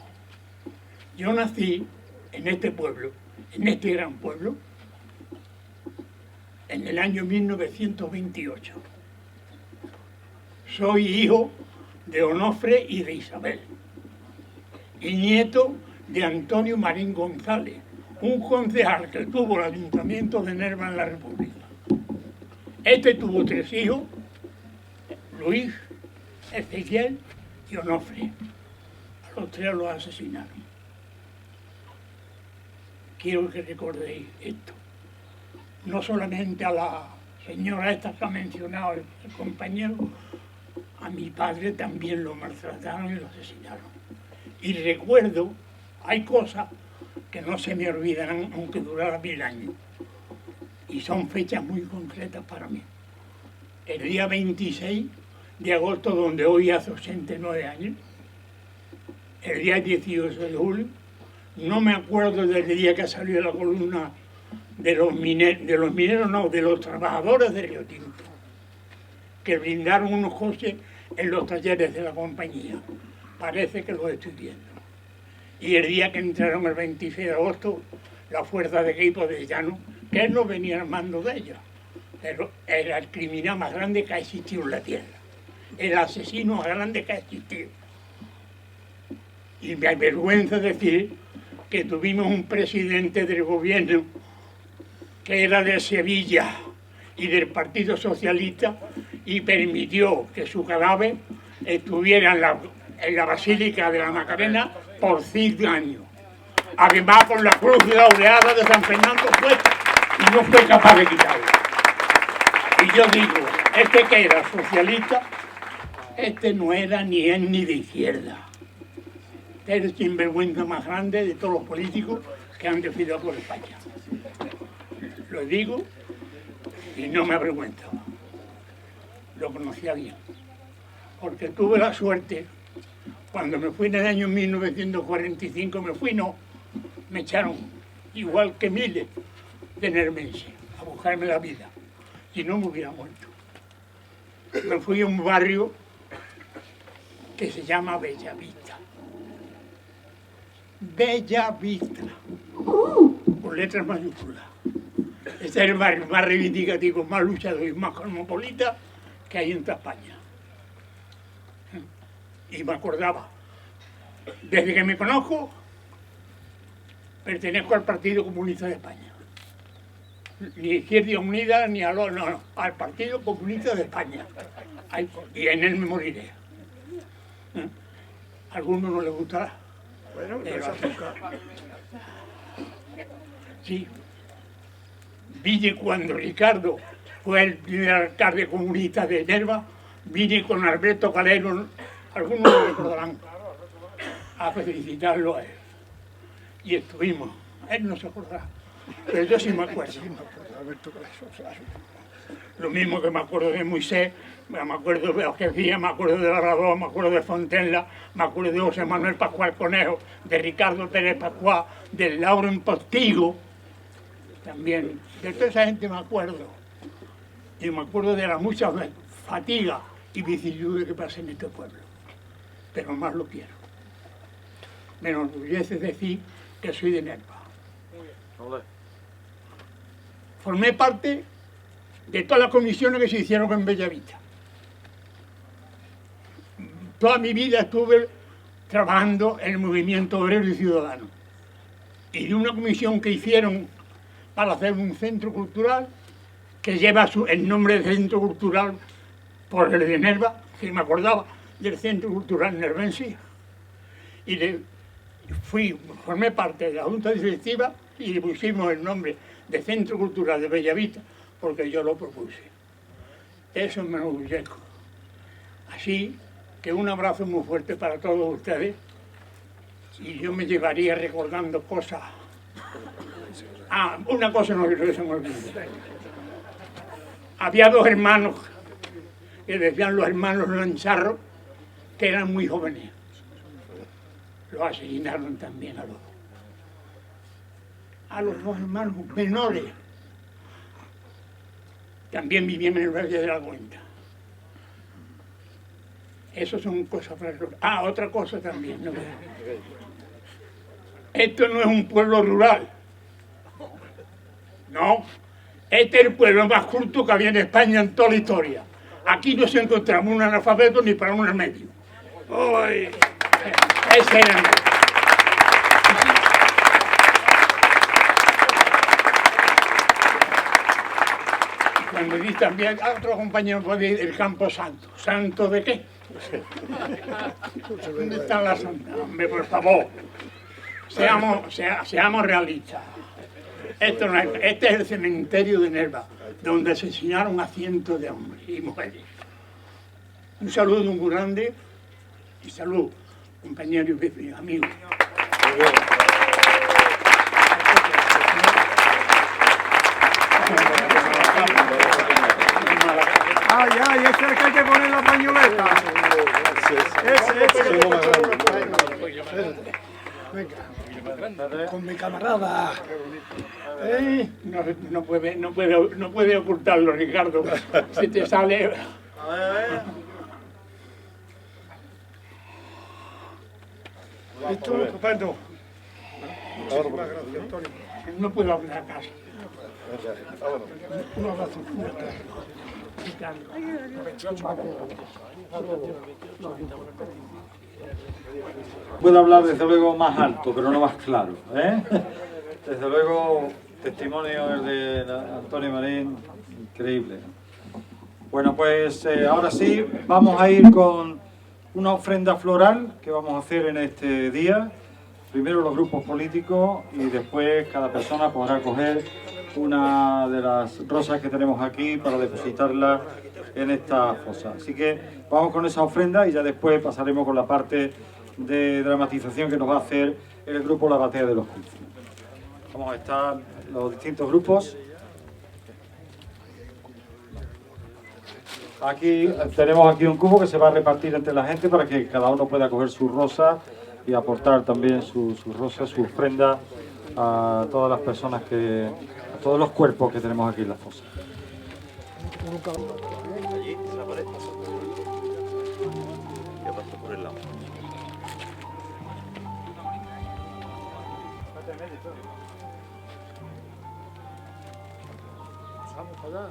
Yo nací en este pueblo, en este gran pueblo, en el año 1928. Soy hijo de Onofre y de Isabel, y nieto de Antonio Marín González, un concejal que tuvo el Ayuntamiento de Nerva en la República. Este tuvo 3 hijos, Luis, Ezequiel y Onofre. A los 3 los asesinaron. Quiero que recordéis esto. No solamente a la señora esta que ha mencionado el compañero, a mi padre también lo maltrataron y lo asesinaron. Y recuerdo, hay cosas que no se me olvidarán aunque durara 1000 años. Y son fechas muy concretas para mí. El día 26 de agosto, donde hoy hace 89 años, el día 18 de julio, no me acuerdo del día que salió la columna de los trabajadores de Río Tinto, que brindaron unos coches en los talleres de la compañía. Parece que lo estoy viendo. Y el día que entraron el 26 de agosto, la fuerza de Queipo de Llano, que él no venía al mando de ellos, pero era el criminal más grande que ha existido en la tierra, el asesino más grande que ha existido. Y me avergüenza decir que tuvimos un presidente del gobierno que era de Sevilla y del Partido Socialista y permitió que su cadáver estuviera en la Basílica de la Macarena por 5 años. Además, con la cruz laureada de San Fernando puesta, y no fue capaz de quitarla. Y yo digo, este que era socialista, este no era ni él ni de izquierda. Este es el sinvergüenza más grande de todos los políticos que han desfilado por España. Lo digo y no me avergüenza. Lo conocía bien. Porque tuve la suerte, cuando me fui en el año 1945, me echaron, igual que miles de nervenses, a buscarme la vida. Si no me hubiera muerto. Me fui a un barrio que se llama Bellavista. Bellavista, con letras mayúsculas. Este es el barrio más reivindicativo, más luchador y más cosmopolita que hay en toda España. Y me acordaba, desde que me conozco, pertenezco al Partido Comunista de España. Ni Izquierda Unida, ni al Partido Comunista de España. Y en él me moriré. A algunos no les gustará. Bueno, sí. Vine cuando Ricardo fue el primer alcalde comunista de Nerva, vine con Alberto Calero, algunos lo recordarán, a felicitarlo a él. Y estuvimos, él no se acordará, pero yo sí me acuerdo. Lo mismo que me acuerdo de Moisés, me acuerdo de Ojefía, me acuerdo de Larrador, me acuerdo de Fontenla, me acuerdo de José Manuel Pascual Conejo, de Ricardo Pérez Pascual, del Lauren Postigo, también. De toda esa gente me acuerdo. Y me acuerdo de las muchas fatigas y vicisitudes que pasé en este pueblo. Pero más lo quiero. Me enorgullece decir que soy de Nerva. Formé parte de todas las comisiones que se hicieron en Bellavista. toda mi vida estuve trabajando en el movimiento obrero y ciudadano. Y de una comisión que hicieron para hacer un centro cultural que lleva el nombre de Centro Cultural por el de Nerva, que me acordaba del Centro Cultural nervense. Y formé parte de la Junta Directiva y le pusimos el nombre de Centro Cultural de Bellavista porque yo lo propuse. Eso me enorgullezco. Así que un abrazo muy fuerte para todos ustedes y yo me llevaría recordando cosas. Una cosa no quiero que se me olvide. Había dos hermanos que decían los hermanos Lancharro, que eran muy jóvenes. Los asesinaron también a los dos hermanos menores. También vivían en el Valle de la Cuenta. Eso son cosas para... otra cosa también. ¿No? Esto no es un pueblo rural. No. Este es el pueblo más culto que había en España en toda la historia. Aquí no se encontramos un analfabeto ni para un remedio. ¡Uy! Ese era. Cuando di también a otro compañero del Campo Santo. ¿Santo de qué? ¿Dónde está la santa? Hombre, por favor. Seamos realistas. Este es el cementerio de Nerva, donde asesinaron a cientos de hombres y mujeres. Un saludo muy grande y salud, compañeros y amigos. Ay, ese es el que hay que poner la pañoleta. Venga, con mi camarada. No puede ocultarlo, Ricardo. Si te sale... Esto, estupendo. Muchísimas gracias, Antonio. No puedo hablar casi. Un abrazo fuerte. Puedo hablar desde luego más alto, pero no más claro, ¿eh? Desde luego, testimonio de Antonio Marín, increíble. Bueno, pues ahora sí, vamos a ir con una ofrenda floral que vamos a hacer en este día. Primero los grupos políticos y después cada persona podrá coger una de las rosas que tenemos aquí para depositarla en esta fosa. Así que vamos con esa ofrenda y ya después pasaremos con la parte de dramatización que nos va a hacer el grupo La Batea de los Juicios. Vamos a estar los distintos grupos. Aquí tenemos aquí un cubo que se va a repartir entre la gente para que cada uno pueda coger su rosa y aportar también su rosa, su ofrenda a todas las personas a todos los cuerpos que tenemos aquí en la fosa. Vamos para allá.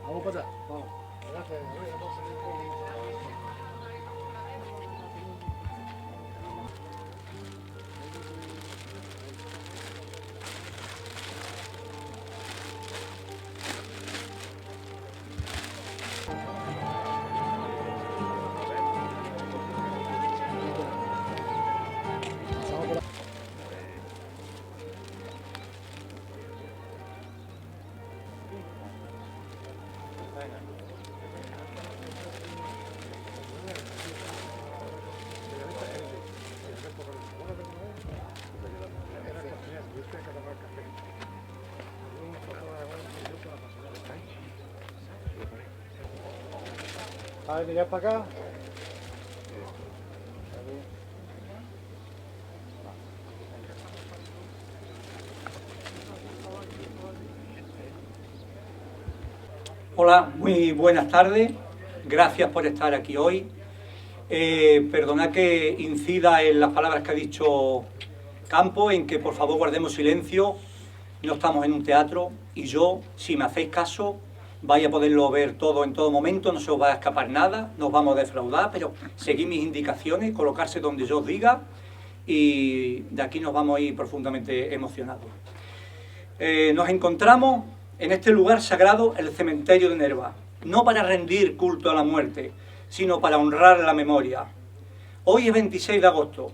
Vamos para allá. Vamos. A ver, mirad para acá. Hola, muy buenas tardes. Gracias por estar aquí hoy. Perdonad que incida en las palabras que ha dicho Campo, en que por favor guardemos silencio. No estamos en un teatro y yo, si me hacéis caso, vais a poderlo ver todo en todo momento, no se os va a escapar nada, no os vamos a defraudar, pero seguid mis indicaciones, colocarse donde yo os diga y de aquí nos vamos a ir profundamente emocionados. Nos encontramos en este lugar sagrado, el cementerio de Nerva, no para rendir culto a la muerte, sino para honrar la memoria. Hoy es 26 de agosto,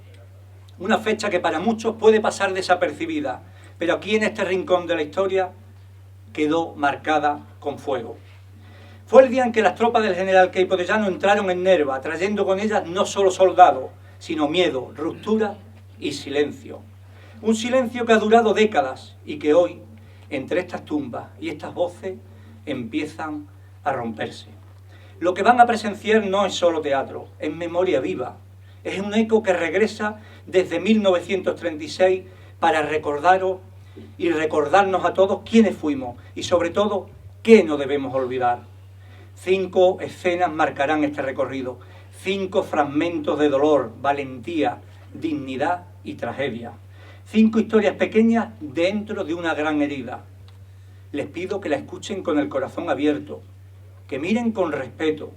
una fecha que para muchos puede pasar desapercibida, pero aquí en este rincón de la historia quedó marcada con fuego. Fue el día en que las tropas del general Queipo de Llano entraron en Nerva, trayendo con ellas no solo soldados, sino miedo, ruptura y silencio. Un silencio que ha durado décadas y que hoy, entre estas tumbas y estas voces, empiezan a romperse. Lo que van a presenciar no es solo teatro, es memoria viva. Es un eco que regresa desde 1936 para recordaros y recordarnos a todos quiénes fuimos y sobre todo qué no debemos olvidar. 5 escenas marcarán este recorrido, 5 fragmentos de dolor, valentía, dignidad y tragedia. 5 historias pequeñas dentro de una gran herida. Les pido que la escuchen con el corazón abierto, que miren con respeto,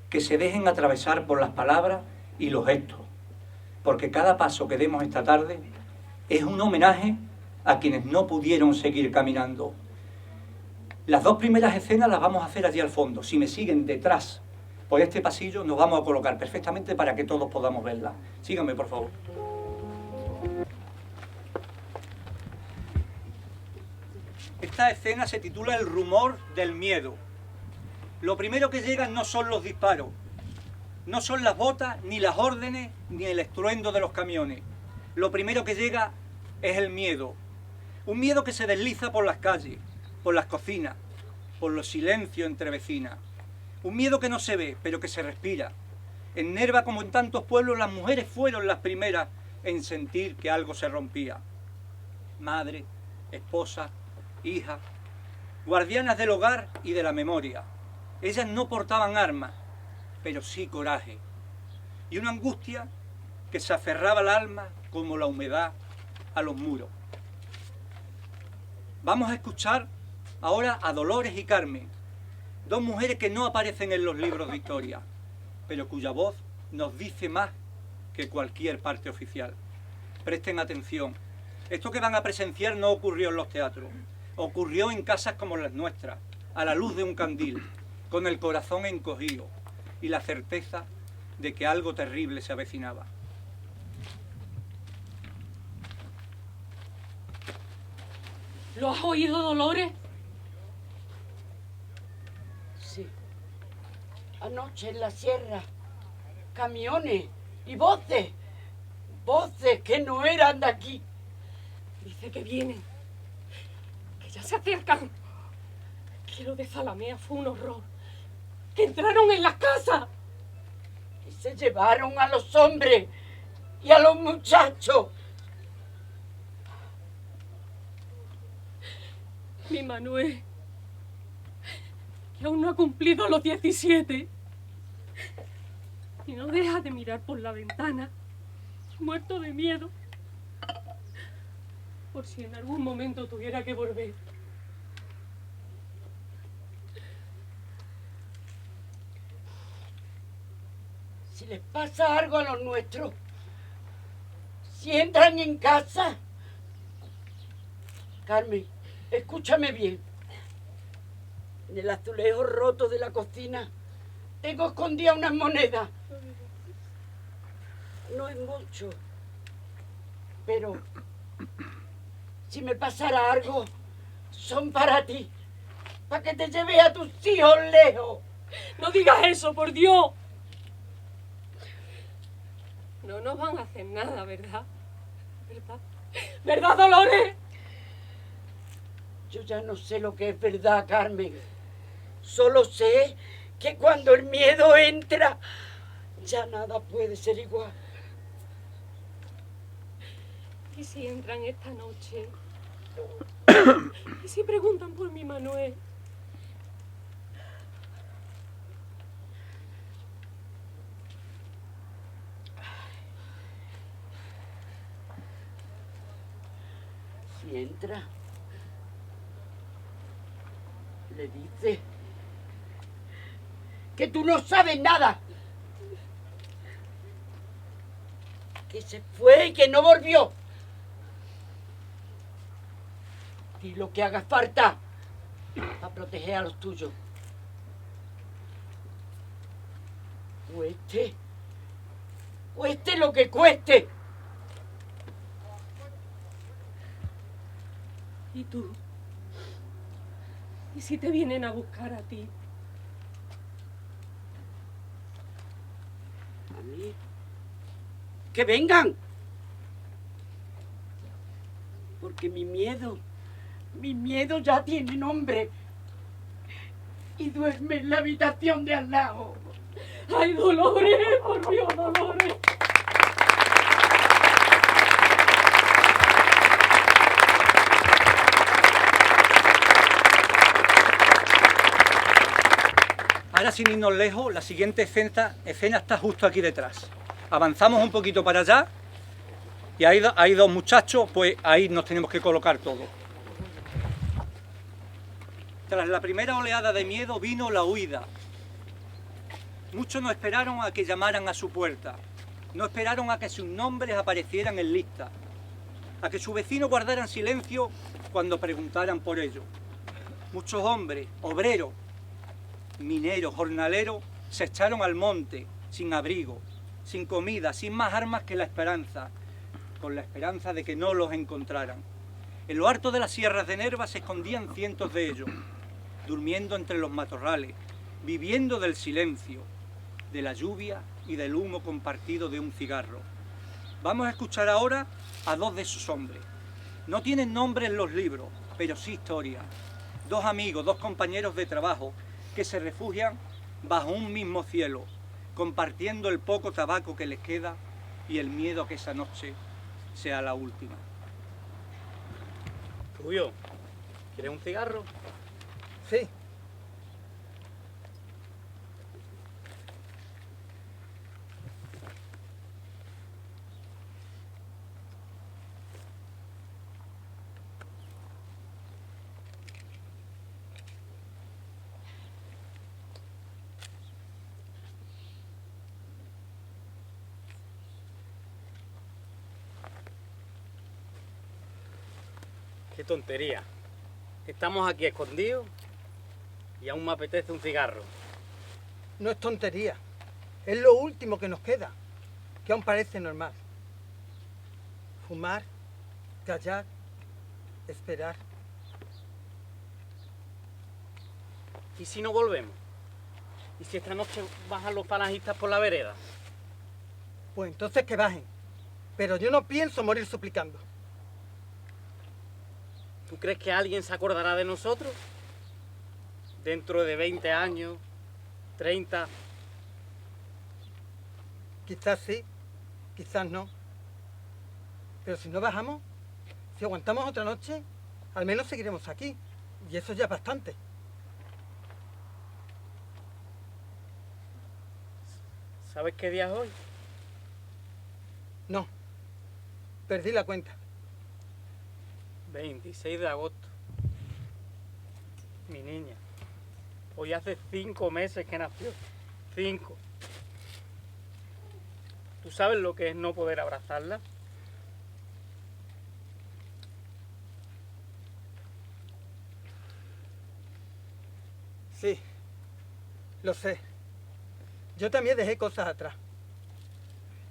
que se dejen atravesar por las palabras y los gestos, porque cada paso que demos esta tarde es un homenaje a quienes no pudieron seguir caminando. Las 2 primeras escenas las vamos a hacer allí al fondo. Si me siguen detrás por este pasillo, nos vamos a colocar perfectamente para que todos podamos verlas. Síganme, por favor. Esta escena se titula El rumor del miedo. Lo primero que llega no son los disparos, no son las botas, ni las órdenes, ni el estruendo de los camiones. Lo primero que llega es el miedo. Un miedo que se desliza por las calles, por las cocinas, por los silencios entre vecinas. Un miedo que no se ve, pero que se respira. En Nerva, como en tantos pueblos, las mujeres fueron las primeras en sentir que algo se rompía. Madre, esposa, hija, guardianas del hogar y de la memoria. Ellas no portaban armas, pero sí coraje. Y una angustia que se aferraba al alma como la humedad a los muros. Vamos a escuchar ahora a Dolores y Carmen, 2 mujeres que no aparecen en los libros de historia, pero cuya voz nos dice más que cualquier parte oficial. Presten atención. Esto que van a presenciar no ocurrió en los teatros, ocurrió en casas como las nuestras, a la luz de un candil, con el corazón encogido y la certeza de que algo terrible se avecinaba. ¿Lo has oído, Dolores? Sí. Anoche en la sierra, camiones y voces. Voces que no eran de aquí. Dice que vienen, que ya se acercan. Que lo de Zalamea fue un horror. Que entraron en las casas. Y se llevaron a los hombres y a los muchachos. Mi Manuel, que aún no ha cumplido los 17 y no deja de mirar por la ventana, muerto de miedo, por si en algún momento tuviera que volver. Si les pasa algo a los nuestros, si entran en casa... Carmen, escúchame bien. En el azulejo roto de la cocina tengo escondidas unas monedas. No es mucho, pero si me pasara algo, son para ti, para que te lleves a tus hijos lejos. No digas eso, por Dios. No nos van a hacer nada, ¿verdad? ¿Verdad? ¿Verdad, Dolores? Yo ya no sé lo que es verdad, Carmen. Solo sé que cuando el miedo entra, ya nada puede ser igual. ¿Y si entran esta noche? ¿Y si preguntan por mi Manuel? Si entra, Le dice que tú no sabes nada. Que se fue y que no volvió. Y lo que haga falta para proteger a los tuyos. Cueste lo que cueste. ¿Y tú? ¿Y si te vienen a buscar a ti? A mí. ¡Que vengan! Porque mi miedo ya tiene nombre. Y duerme en la habitación de al lado. ¡Ay, Dolores! ¡Por Dios, Dolores! Ahora, sin irnos lejos, la siguiente escena está justo aquí detrás. Avanzamos un poquito para allá y hay dos muchachos, pues ahí nos tenemos que colocar todos. Tras la primera oleada de miedo vino la huida. Muchos no esperaron a que llamaran a su puerta, no esperaron a que sus nombres aparecieran en lista, a que sus vecinos guardaran silencio cuando preguntaran por ellos. Muchos hombres, obreros, mineros, jornaleros, se echaron al monte, sin abrigo, sin comida, sin más armas que la esperanza, con la esperanza de que no los encontraran. En lo alto de las sierras de Nerva se escondían cientos de ellos, durmiendo entre los matorrales, viviendo del silencio, de la lluvia y del humo compartido de un cigarro. Vamos a escuchar ahora a dos de esos hombres. No tienen nombre en los libros, pero sí historia. Dos amigos, dos compañeros de trabajo que se refugian bajo un mismo cielo, compartiendo el poco tabaco que les queda y el miedo a que esa noche sea la última. Rubio, ¿quieres un cigarro? Sí. Qué tontería. Estamos aquí escondidos y aún me apetece un cigarro. No es tontería. Es lo último que nos queda, que aún parece normal. Fumar, callar, esperar. ¿Y si no volvemos? ¿Y si esta noche bajan los falangistas por la vereda? Pues entonces que bajen. Pero yo no pienso morir suplicando. ¿Tú crees que alguien se acordará de nosotros? Dentro de 20 años, 30... Quizás sí, quizás no. Pero si no bajamos, si aguantamos otra noche, al menos seguiremos aquí. Y eso ya es bastante. ¿Sabes qué día es hoy? No, perdí la cuenta. 26 de agosto. Mi niña. Hoy hace 5 meses que nació. 5. ¿Tú sabes lo que es no poder abrazarla? Sí, lo sé. Yo también dejé cosas atrás.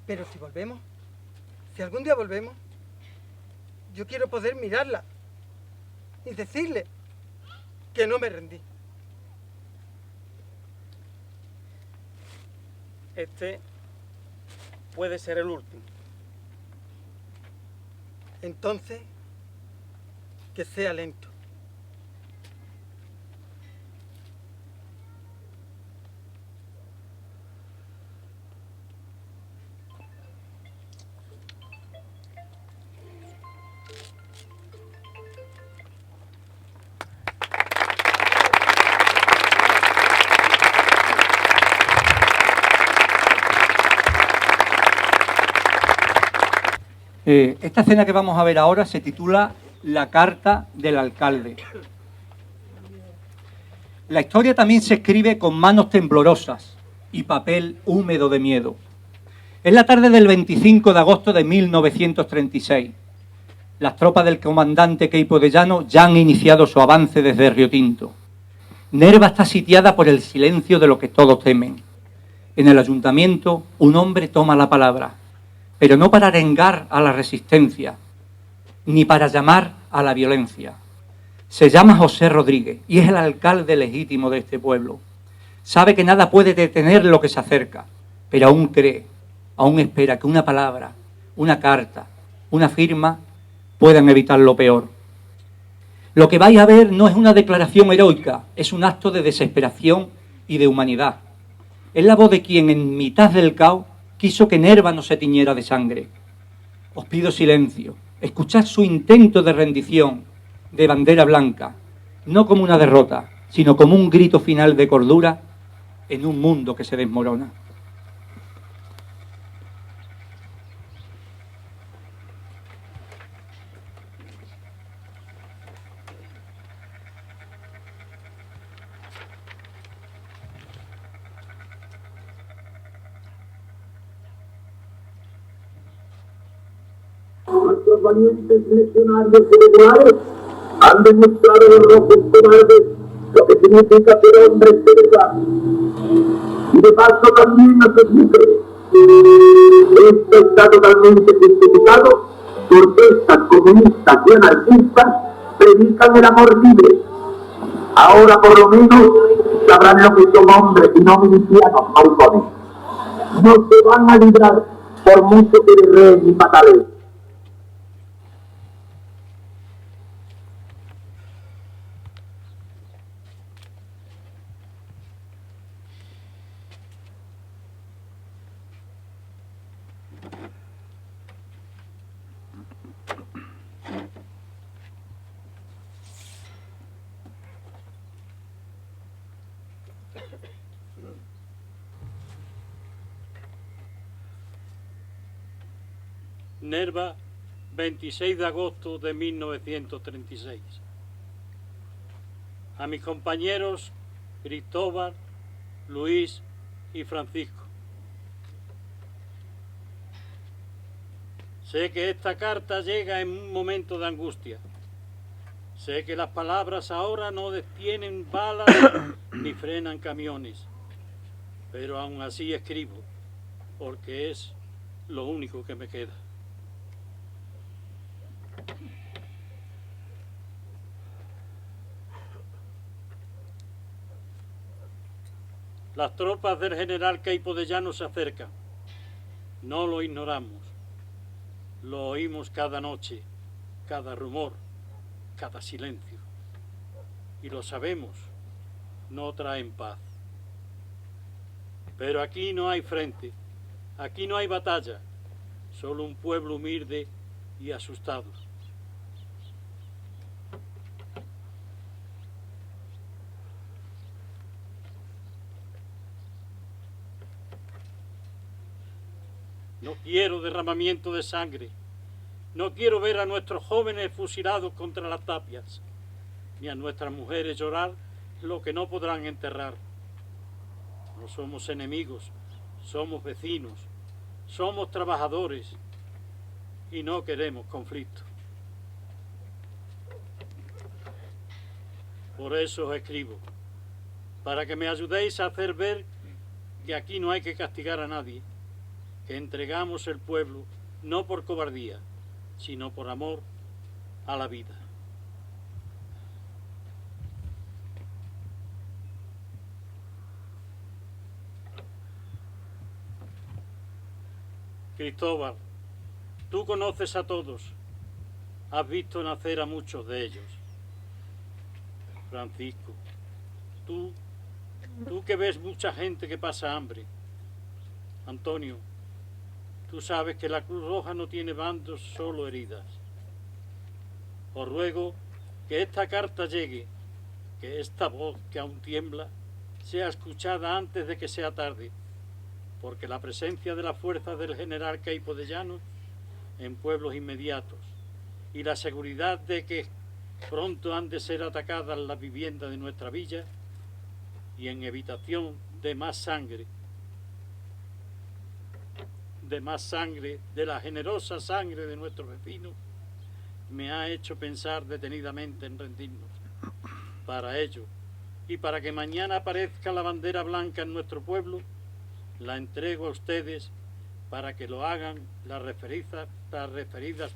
Pero si volvemos, si algún día volvemos, yo quiero poder mirarla y decirle que no me rendí. Este puede ser el último. Entonces, que sea lento. Esta escena que vamos a ver ahora se titula La carta del alcalde. La historia también se escribe con manos temblorosas y papel húmedo de miedo. Es la tarde del 25 de agosto de 1936. Las tropas del comandante Queipo de Llano ya han iniciado su avance desde Río Tinto. Nerva está sitiada por el silencio de lo que todos temen. En el ayuntamiento, un hombre toma la palabra, pero no para arengar a la resistencia, ni para llamar a la violencia. Se llama José Rodríguez y es el alcalde legítimo de este pueblo. Sabe que nada puede detener lo que se acerca, pero aún cree, aún espera que una palabra, una carta, una firma puedan evitar lo peor. Lo que vais a ver no es una declaración heroica, es un acto de desesperación y de humanidad. Es la voz de quien en mitad del caos quiso que Nerva no se tiñera de sangre. Os pido silencio, escuchad su intento de rendición, de bandera blanca, no como una derrota, sino como un grito final de cordura en un mundo que se desmorona. Nuestros valientes legionarios irregulares han demostrado a los rojos cobardes lo que significa ser hombres de verdad. Y de paso también a sus mujeres. Esto está totalmente justificado porque estas comunistas y anarquistas predican el amor libre. Ahora por lo menos sabrán lo que son hombres y no milicianos mautones. No se van a librar por mucho que guerreen y patalen. Nerva, 26 de agosto de 1936. A mis compañeros Cristóbal, Luis y Francisco. Sé que esta carta llega en un momento de angustia. Sé que las palabras ahora no detienen balas ni frenan camiones, pero aún así escribo, porque es lo único que me queda. Las tropas del general Queipo de Llano se acercan. No lo ignoramos. Lo oímos cada noche, cada rumor, cada silencio. Y lo sabemos, no traen paz. Pero aquí no hay frente, aquí no hay batalla, solo un pueblo humilde y asustado. No quiero derramamiento de sangre. No quiero ver a nuestros jóvenes fusilados contra las tapias, ni a nuestras mujeres llorar lo que no podrán enterrar. No somos enemigos, somos vecinos, somos trabajadores y no queremos conflicto. Por eso os escribo, para que me ayudéis a hacer ver que aquí no hay que castigar a nadie, que entregamos el pueblo no por cobardía, sino por amor a la vida. Cristóbal, tú conoces a todos, has visto nacer a muchos de ellos. Francisco, tú que ves mucha gente que pasa hambre. Antonio, tú sabes que la Cruz Roja no tiene bandos, solo heridas. Os ruego que esta carta llegue, que esta voz que aún tiembla sea escuchada antes de que sea tarde, porque la presencia de las fuerzas del general Queipo de Llano en pueblos inmediatos y la seguridad de que pronto han de ser atacadas las viviendas de nuestra villa y en evitación de más sangre, de la generosa sangre de nuestros vecinos, me ha hecho pensar detenidamente en rendirnos. Para ello, y para que mañana aparezca la bandera blanca en nuestro pueblo, la entrego a ustedes para que lo hagan las referidas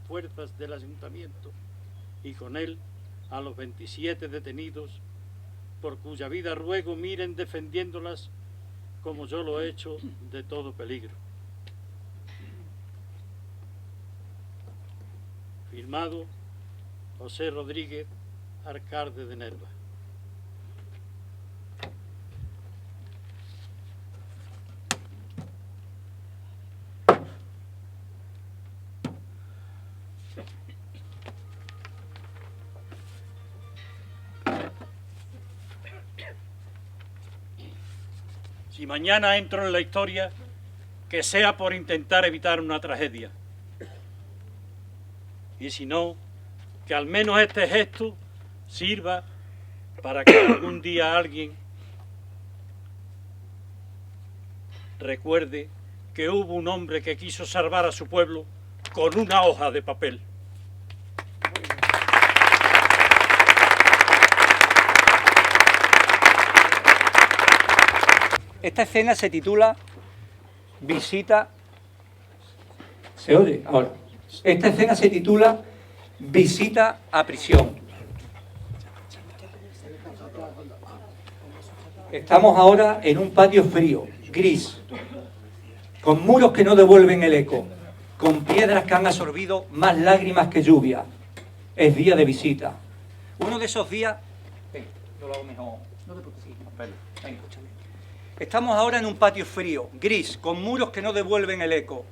fuerzas del ayuntamiento y con él a los 27 detenidos, por cuya vida ruego miren defendiéndolas como yo lo he hecho de todo peligro. Firmado José Rodríguez, alcalde de Nerva. Si mañana entro en la historia, que sea por intentar evitar una tragedia. Y si no, que al menos este gesto sirva para que algún día alguien recuerde que hubo un hombre que quiso salvar a su pueblo con una hoja de papel. Esta escena se titula Visita... ¿Se oye? Ahora. Esta escena se titula Visita a prisión. Estamos ahora en un patio frío, gris, con muros que no devuelven el eco, con piedras que han absorbido más lágrimas que lluvia. Es día de visita. Uno de esos días... Yo lo hago mejor. No te preocupes. Venga, escúchame. Estamos ahora en un patio frío, gris, con muros que no devuelven el eco,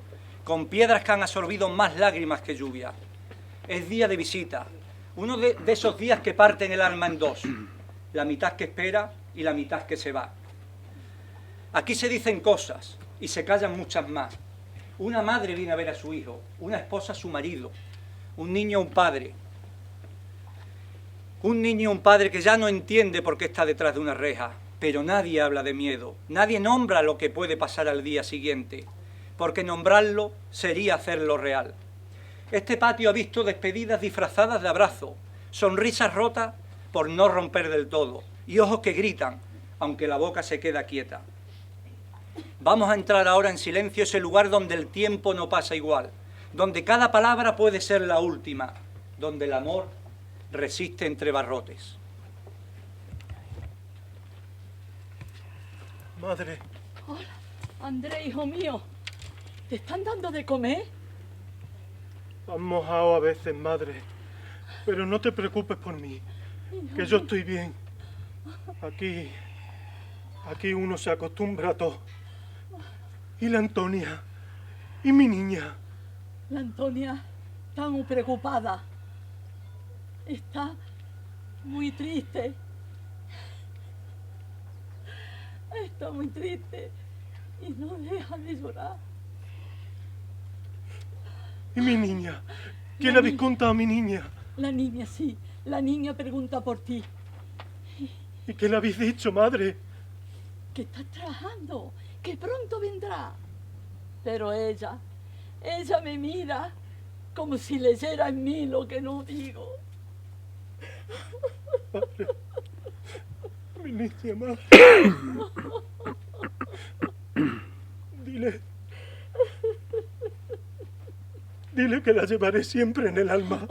con piedras que han absorbido más lágrimas que lluvia. Es día de visita, uno de esos días que parten el alma en dos, la mitad que espera y la mitad que se va. Aquí se dicen cosas y se callan muchas más. Una madre viene a ver a su hijo, una esposa a su marido, un niño a un padre. Un niño a un padre que ya no entiende por qué está detrás de una reja. Pero nadie habla de miedo, nadie nombra lo que puede pasar al día siguiente, porque nombrarlo sería hacerlo real. Este patio ha visto despedidas disfrazadas de abrazo, sonrisas rotas por no romper del todo, y ojos que gritan, aunque la boca se queda quieta. Vamos a entrar ahora en silencio a ese lugar donde el tiempo no pasa igual, donde cada palabra puede ser la última, donde el amor resiste entre barrotes. Madre. Hola, Andrés, hijo mío. ¿Te están dando de comer? Han mojado a veces, madre. Pero no te preocupes por mí, que yo estoy bien. Aquí uno se acostumbra a todo. ¿Y la Antonia? ¿Y mi niña? La Antonia está muy preocupada. Está muy triste. Está muy triste y no deja de llorar. ¿Y mi niña? ¿Qué le habéis contado a mi niña? La niña, sí. La niña pregunta por ti. ¿Y qué le habéis dicho, madre? Que estás trabajando, que pronto vendrá. Pero ella me mira como si leyera en mí lo que no digo. Madre. Mi niña, madre. Dile que la llevaré siempre en el alma.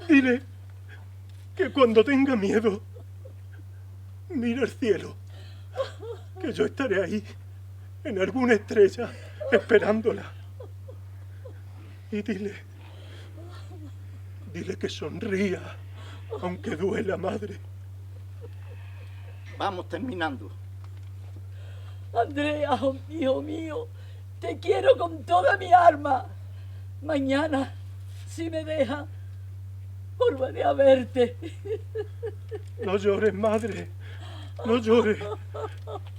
Dile que cuando tenga miedo, mire el cielo, que yo estaré ahí, en alguna estrella, esperándola. Y dile que sonría, aunque duela, madre. Vamos terminando. Andrea, hijo mío, te quiero con toda mi alma. Mañana, si me deja, volveré a verte. No llores, madre, no llores,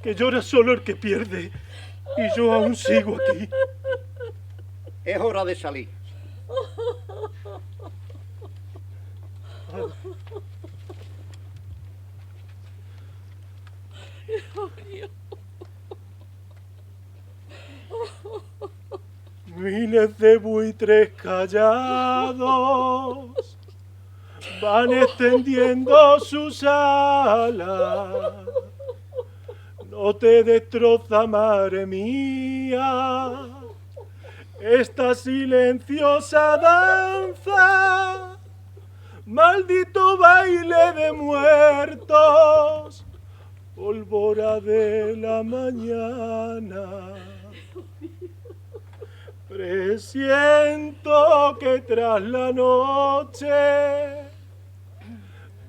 que llora solo el que pierde, y yo aún sigo aquí. Es hora de salir. Miles de buitres callados van extendiendo sus alas. No te destroza, madre mía, esta silenciosa danza, maldito baile de muertos, pólvora de la mañana. Presiento que tras la noche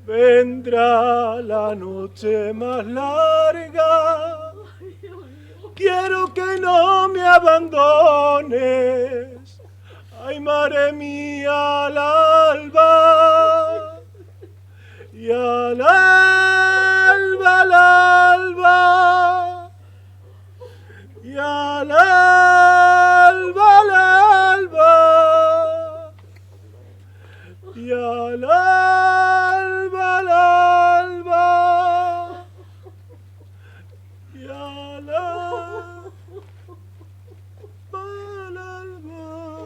vendrá la noche más larga. Quiero que no me abandones, ay, madre mía, al alba. Y al alba, al alba. Y al alba, al alba. Y al alba, al alba. Y al alba, al alba.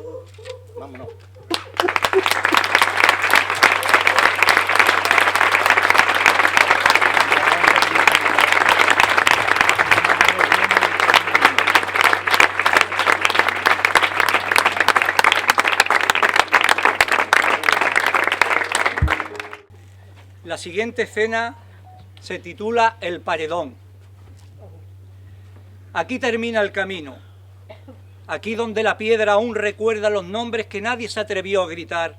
Vámonos. La siguiente escena se titula El Paredón. Aquí termina el camino, aquí donde la piedra aún recuerda los nombres que nadie se atrevió a gritar,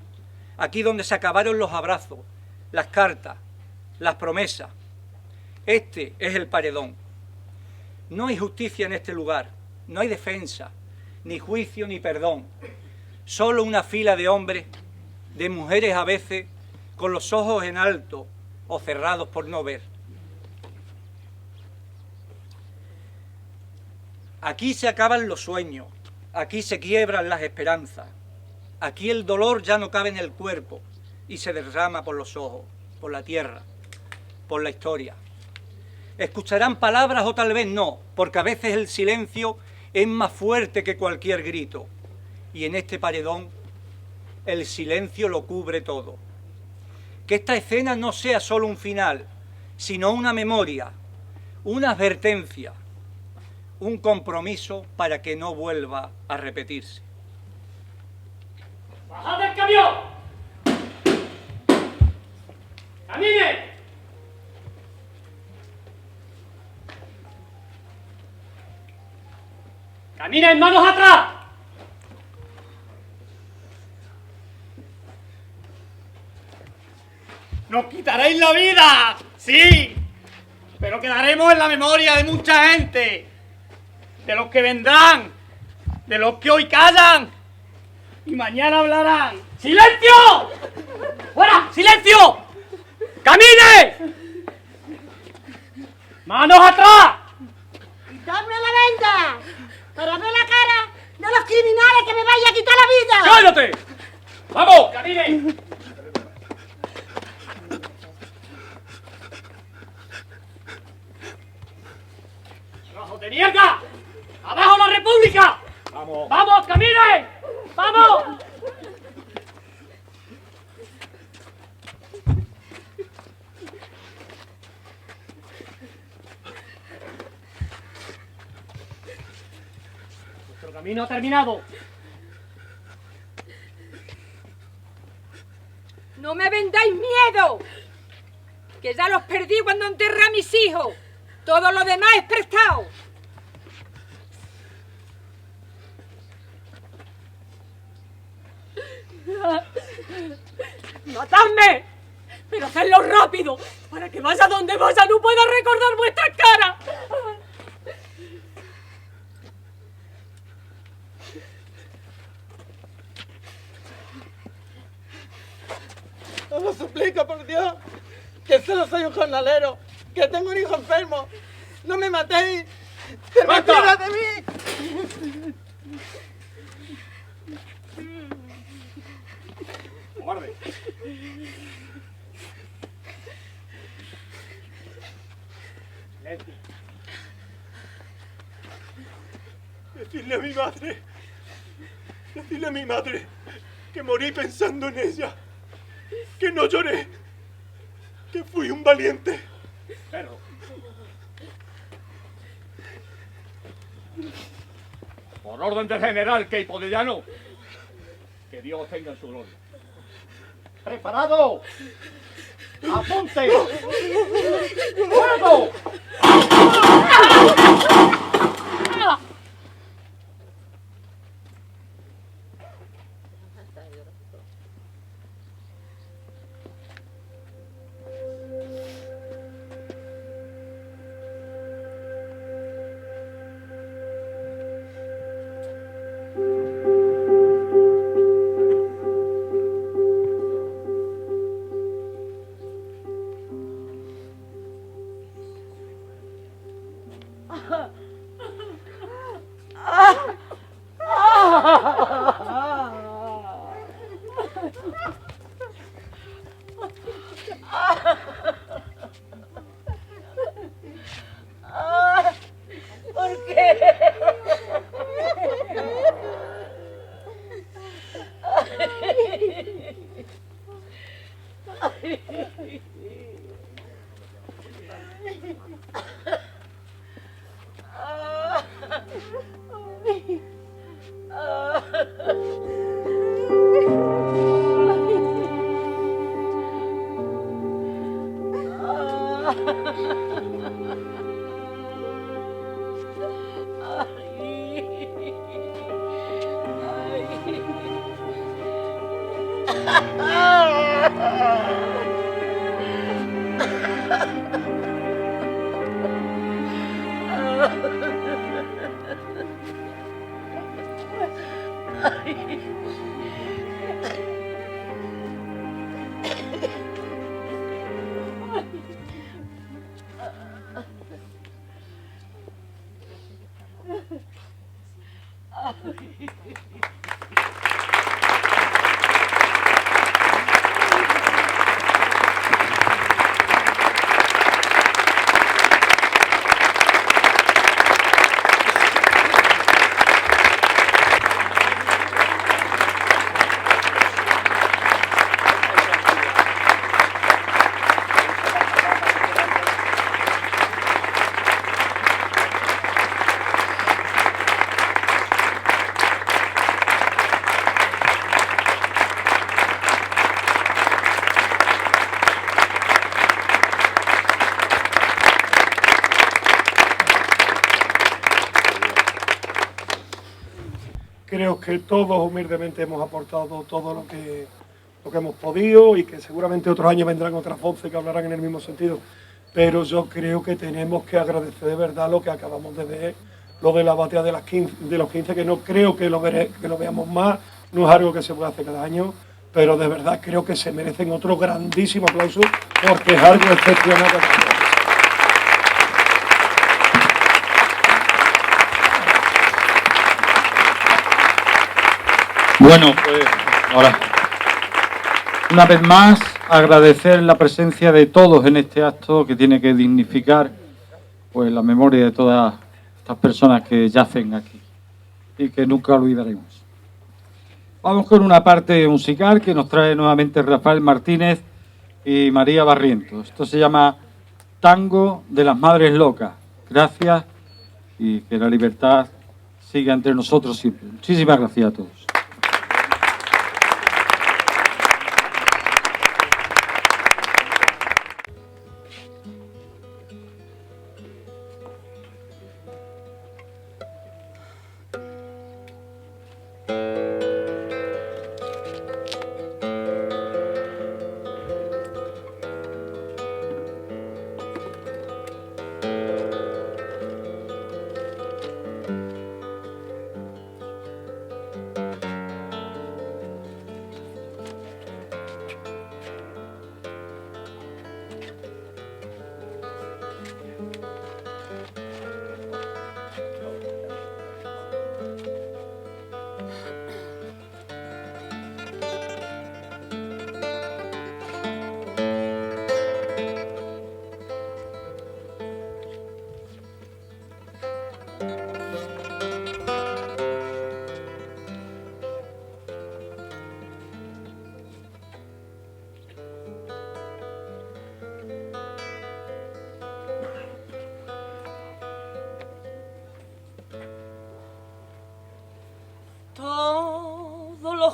aquí donde se acabaron los abrazos, las cartas, las promesas. Este es el paredón. No hay justicia en este lugar, no hay defensa, ni juicio ni perdón. Solo una fila de hombres, de mujeres a veces, con los ojos en alto o cerrados por no ver. Aquí se acaban los sueños, aquí se quiebran las esperanzas, aquí el dolor ya no cabe en el cuerpo y se derrama por los ojos, por la tierra, por la historia. Escucharán palabras o tal vez no, porque a veces el silencio es más fuerte que cualquier grito, y en este paredón el silencio lo cubre todo. Que esta escena no sea solo un final, sino una memoria, una advertencia, un compromiso para que no vuelva a repetirse. ¡Bajad del camión! ¡Camine! ¡Caminen manos atrás! ¡Nos quitaréis la vida! ¡Sí! Pero quedaremos en la memoria de mucha gente, de los que vendrán, de los que hoy callan y mañana hablarán. ¡Silencio! ¡Fuera! ¡Silencio! ¡Camine! ¡Manos atrás! ¡Dame la venda! Para ver la cara de los criminales que me vaya a quitar la vida. ¡Cállate! ¡Vamos! ¡Camine! ¡Abajo de mierda! ¡Abajo la República! ¡Vamos! ¡Vamos, camine! ¡Vamos! Nuestro camino ha terminado. No me vendáis miedo, que ya los perdí cuando enterré a mis hijos. Todo lo demás es prestado. ¡Matadme! Pero hacedlo rápido, para que vaya donde vaya no pueda recordar vuestras caras. Os lo suplico, por Dios, que solo soy un jornalero, que tengo un hijo enfermo. No me matéis. ¡Tened piedad de mí! ¡Guarde! Decirle a mi madre que morí pensando en ella, que no lloré, que fui un valiente. Pero, por orden del general Queipo de Llano, que Dios tenga en su gloria. ¡Preparado! ¡Apunte! ¡Fuego! ¿Por qué? Creo que todos humildemente hemos aportado todo lo que hemos podido y que seguramente otros años vendrán otras voces que hablarán en el mismo sentido. Pero yo creo que tenemos que agradecer de verdad lo que acabamos de ver, lo de la batea de los 15, que no creo que lo veamos más, no es algo que se pueda hacer cada año, pero de verdad creo que se merecen otro grandísimo aplauso porque es algo excepcional. Bueno, pues ahora, una vez más, agradecer la presencia de todos en este acto que tiene que dignificar pues la memoria de todas estas personas que yacen aquí y que nunca olvidaremos. Vamos con una parte musical que nos trae nuevamente Rafael Martínez y María Barrientos. Esto se llama Tango de las Madres Locas. Gracias y que la libertad siga entre nosotros siempre. Muchísimas gracias a todos.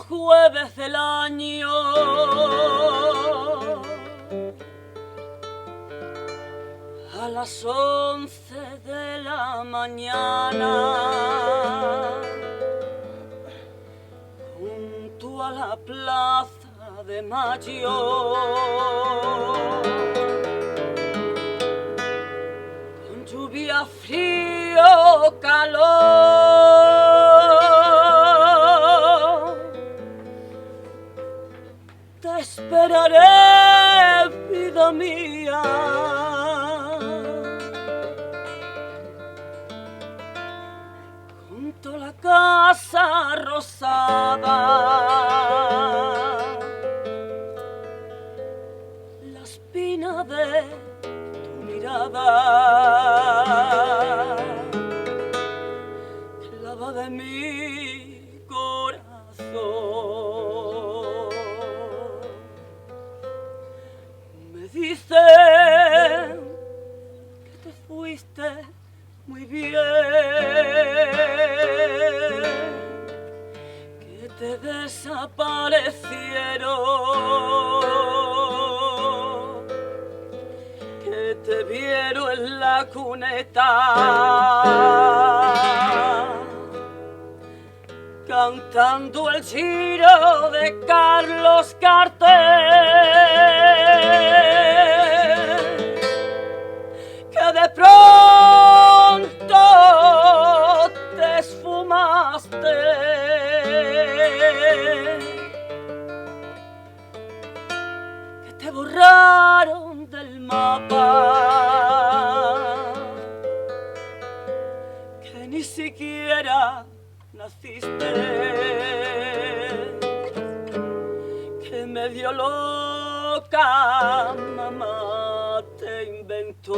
jueves del año. A las 11 de la mañana, junto a la plaza de Mayo, con lluvia, frío, calor, te esperaré, vida mía. La casa rosada, la espina de tu mirada, clava de mi corazón. Me dicen que te fuiste muy bien, que te desaparecieron, que te vieron en la cuneta, cantando el giro de Carlos Cartel, que de pronto te esfumaste, que te borraron del mapa, que ni siquiera naciste, que medio loca mamá te inventó.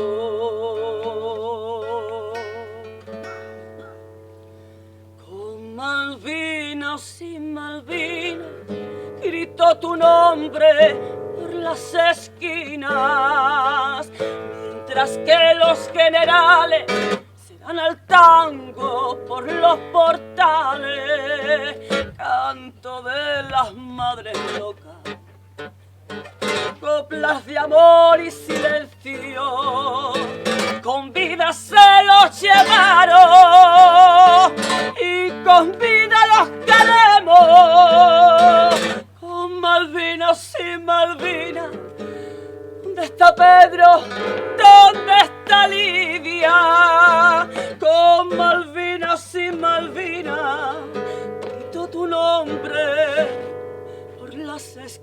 Con Malvinas y Malvinas gritó tu nombre por las esquinas, mientras que los generales se dan al tango por los portales. Canto de las madres locas, coplas de amor y silencio, con vida se los llevaron y con vida los queremos. Con Malvinas y Malvinas, ¿dónde está Pedro? ¿Dónde está Lidia? Con Malvinas y Malvinas grito tu nombre por las esquinas.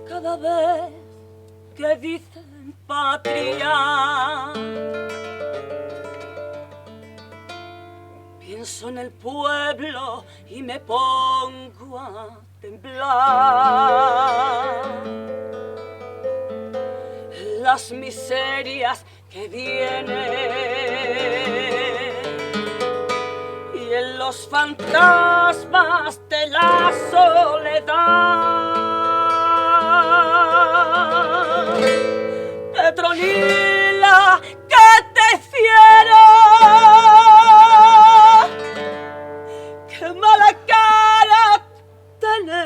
Cada vez que dicen patria, pienso en el pueblo y me pongo a temblar. Las miserias que vienen y en los fantasmas de la soledad. Petronila, que te fiero, qué mala cara tenés,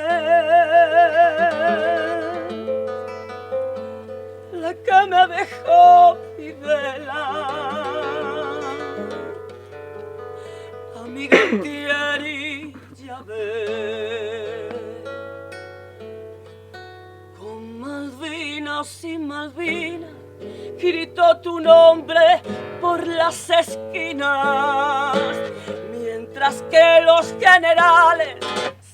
la que me dejó Fidela, amiga Thierry, ya ves. Con Malvinas y Malvinas gritó tu nombre por las esquinas, mientras que los generales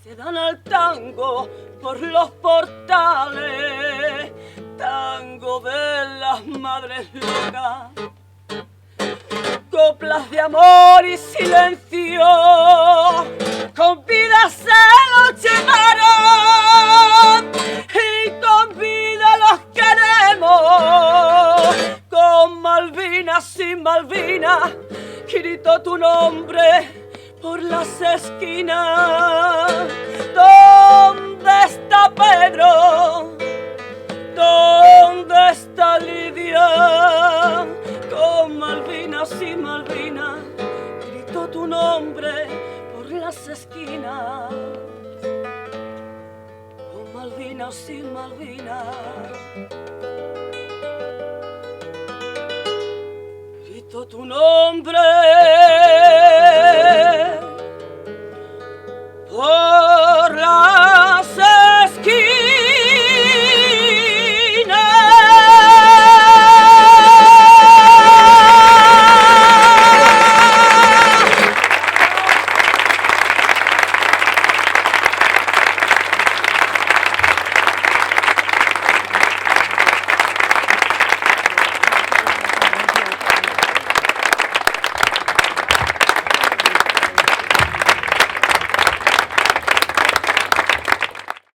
se dan al tango por los portales. tango de las madres locas, coplas de amor y silencio, con vida se los llevaron y con vida los queremos. Con Malvinas, sin Malvinas, grito tu nombre por las esquinas. ¿Dónde está Pedro? ¿Dónde está Lidia? Con Malvinas y Malvinas grito tu nombre por las esquinas. Con Malvinas y Malvinas grito tu nombre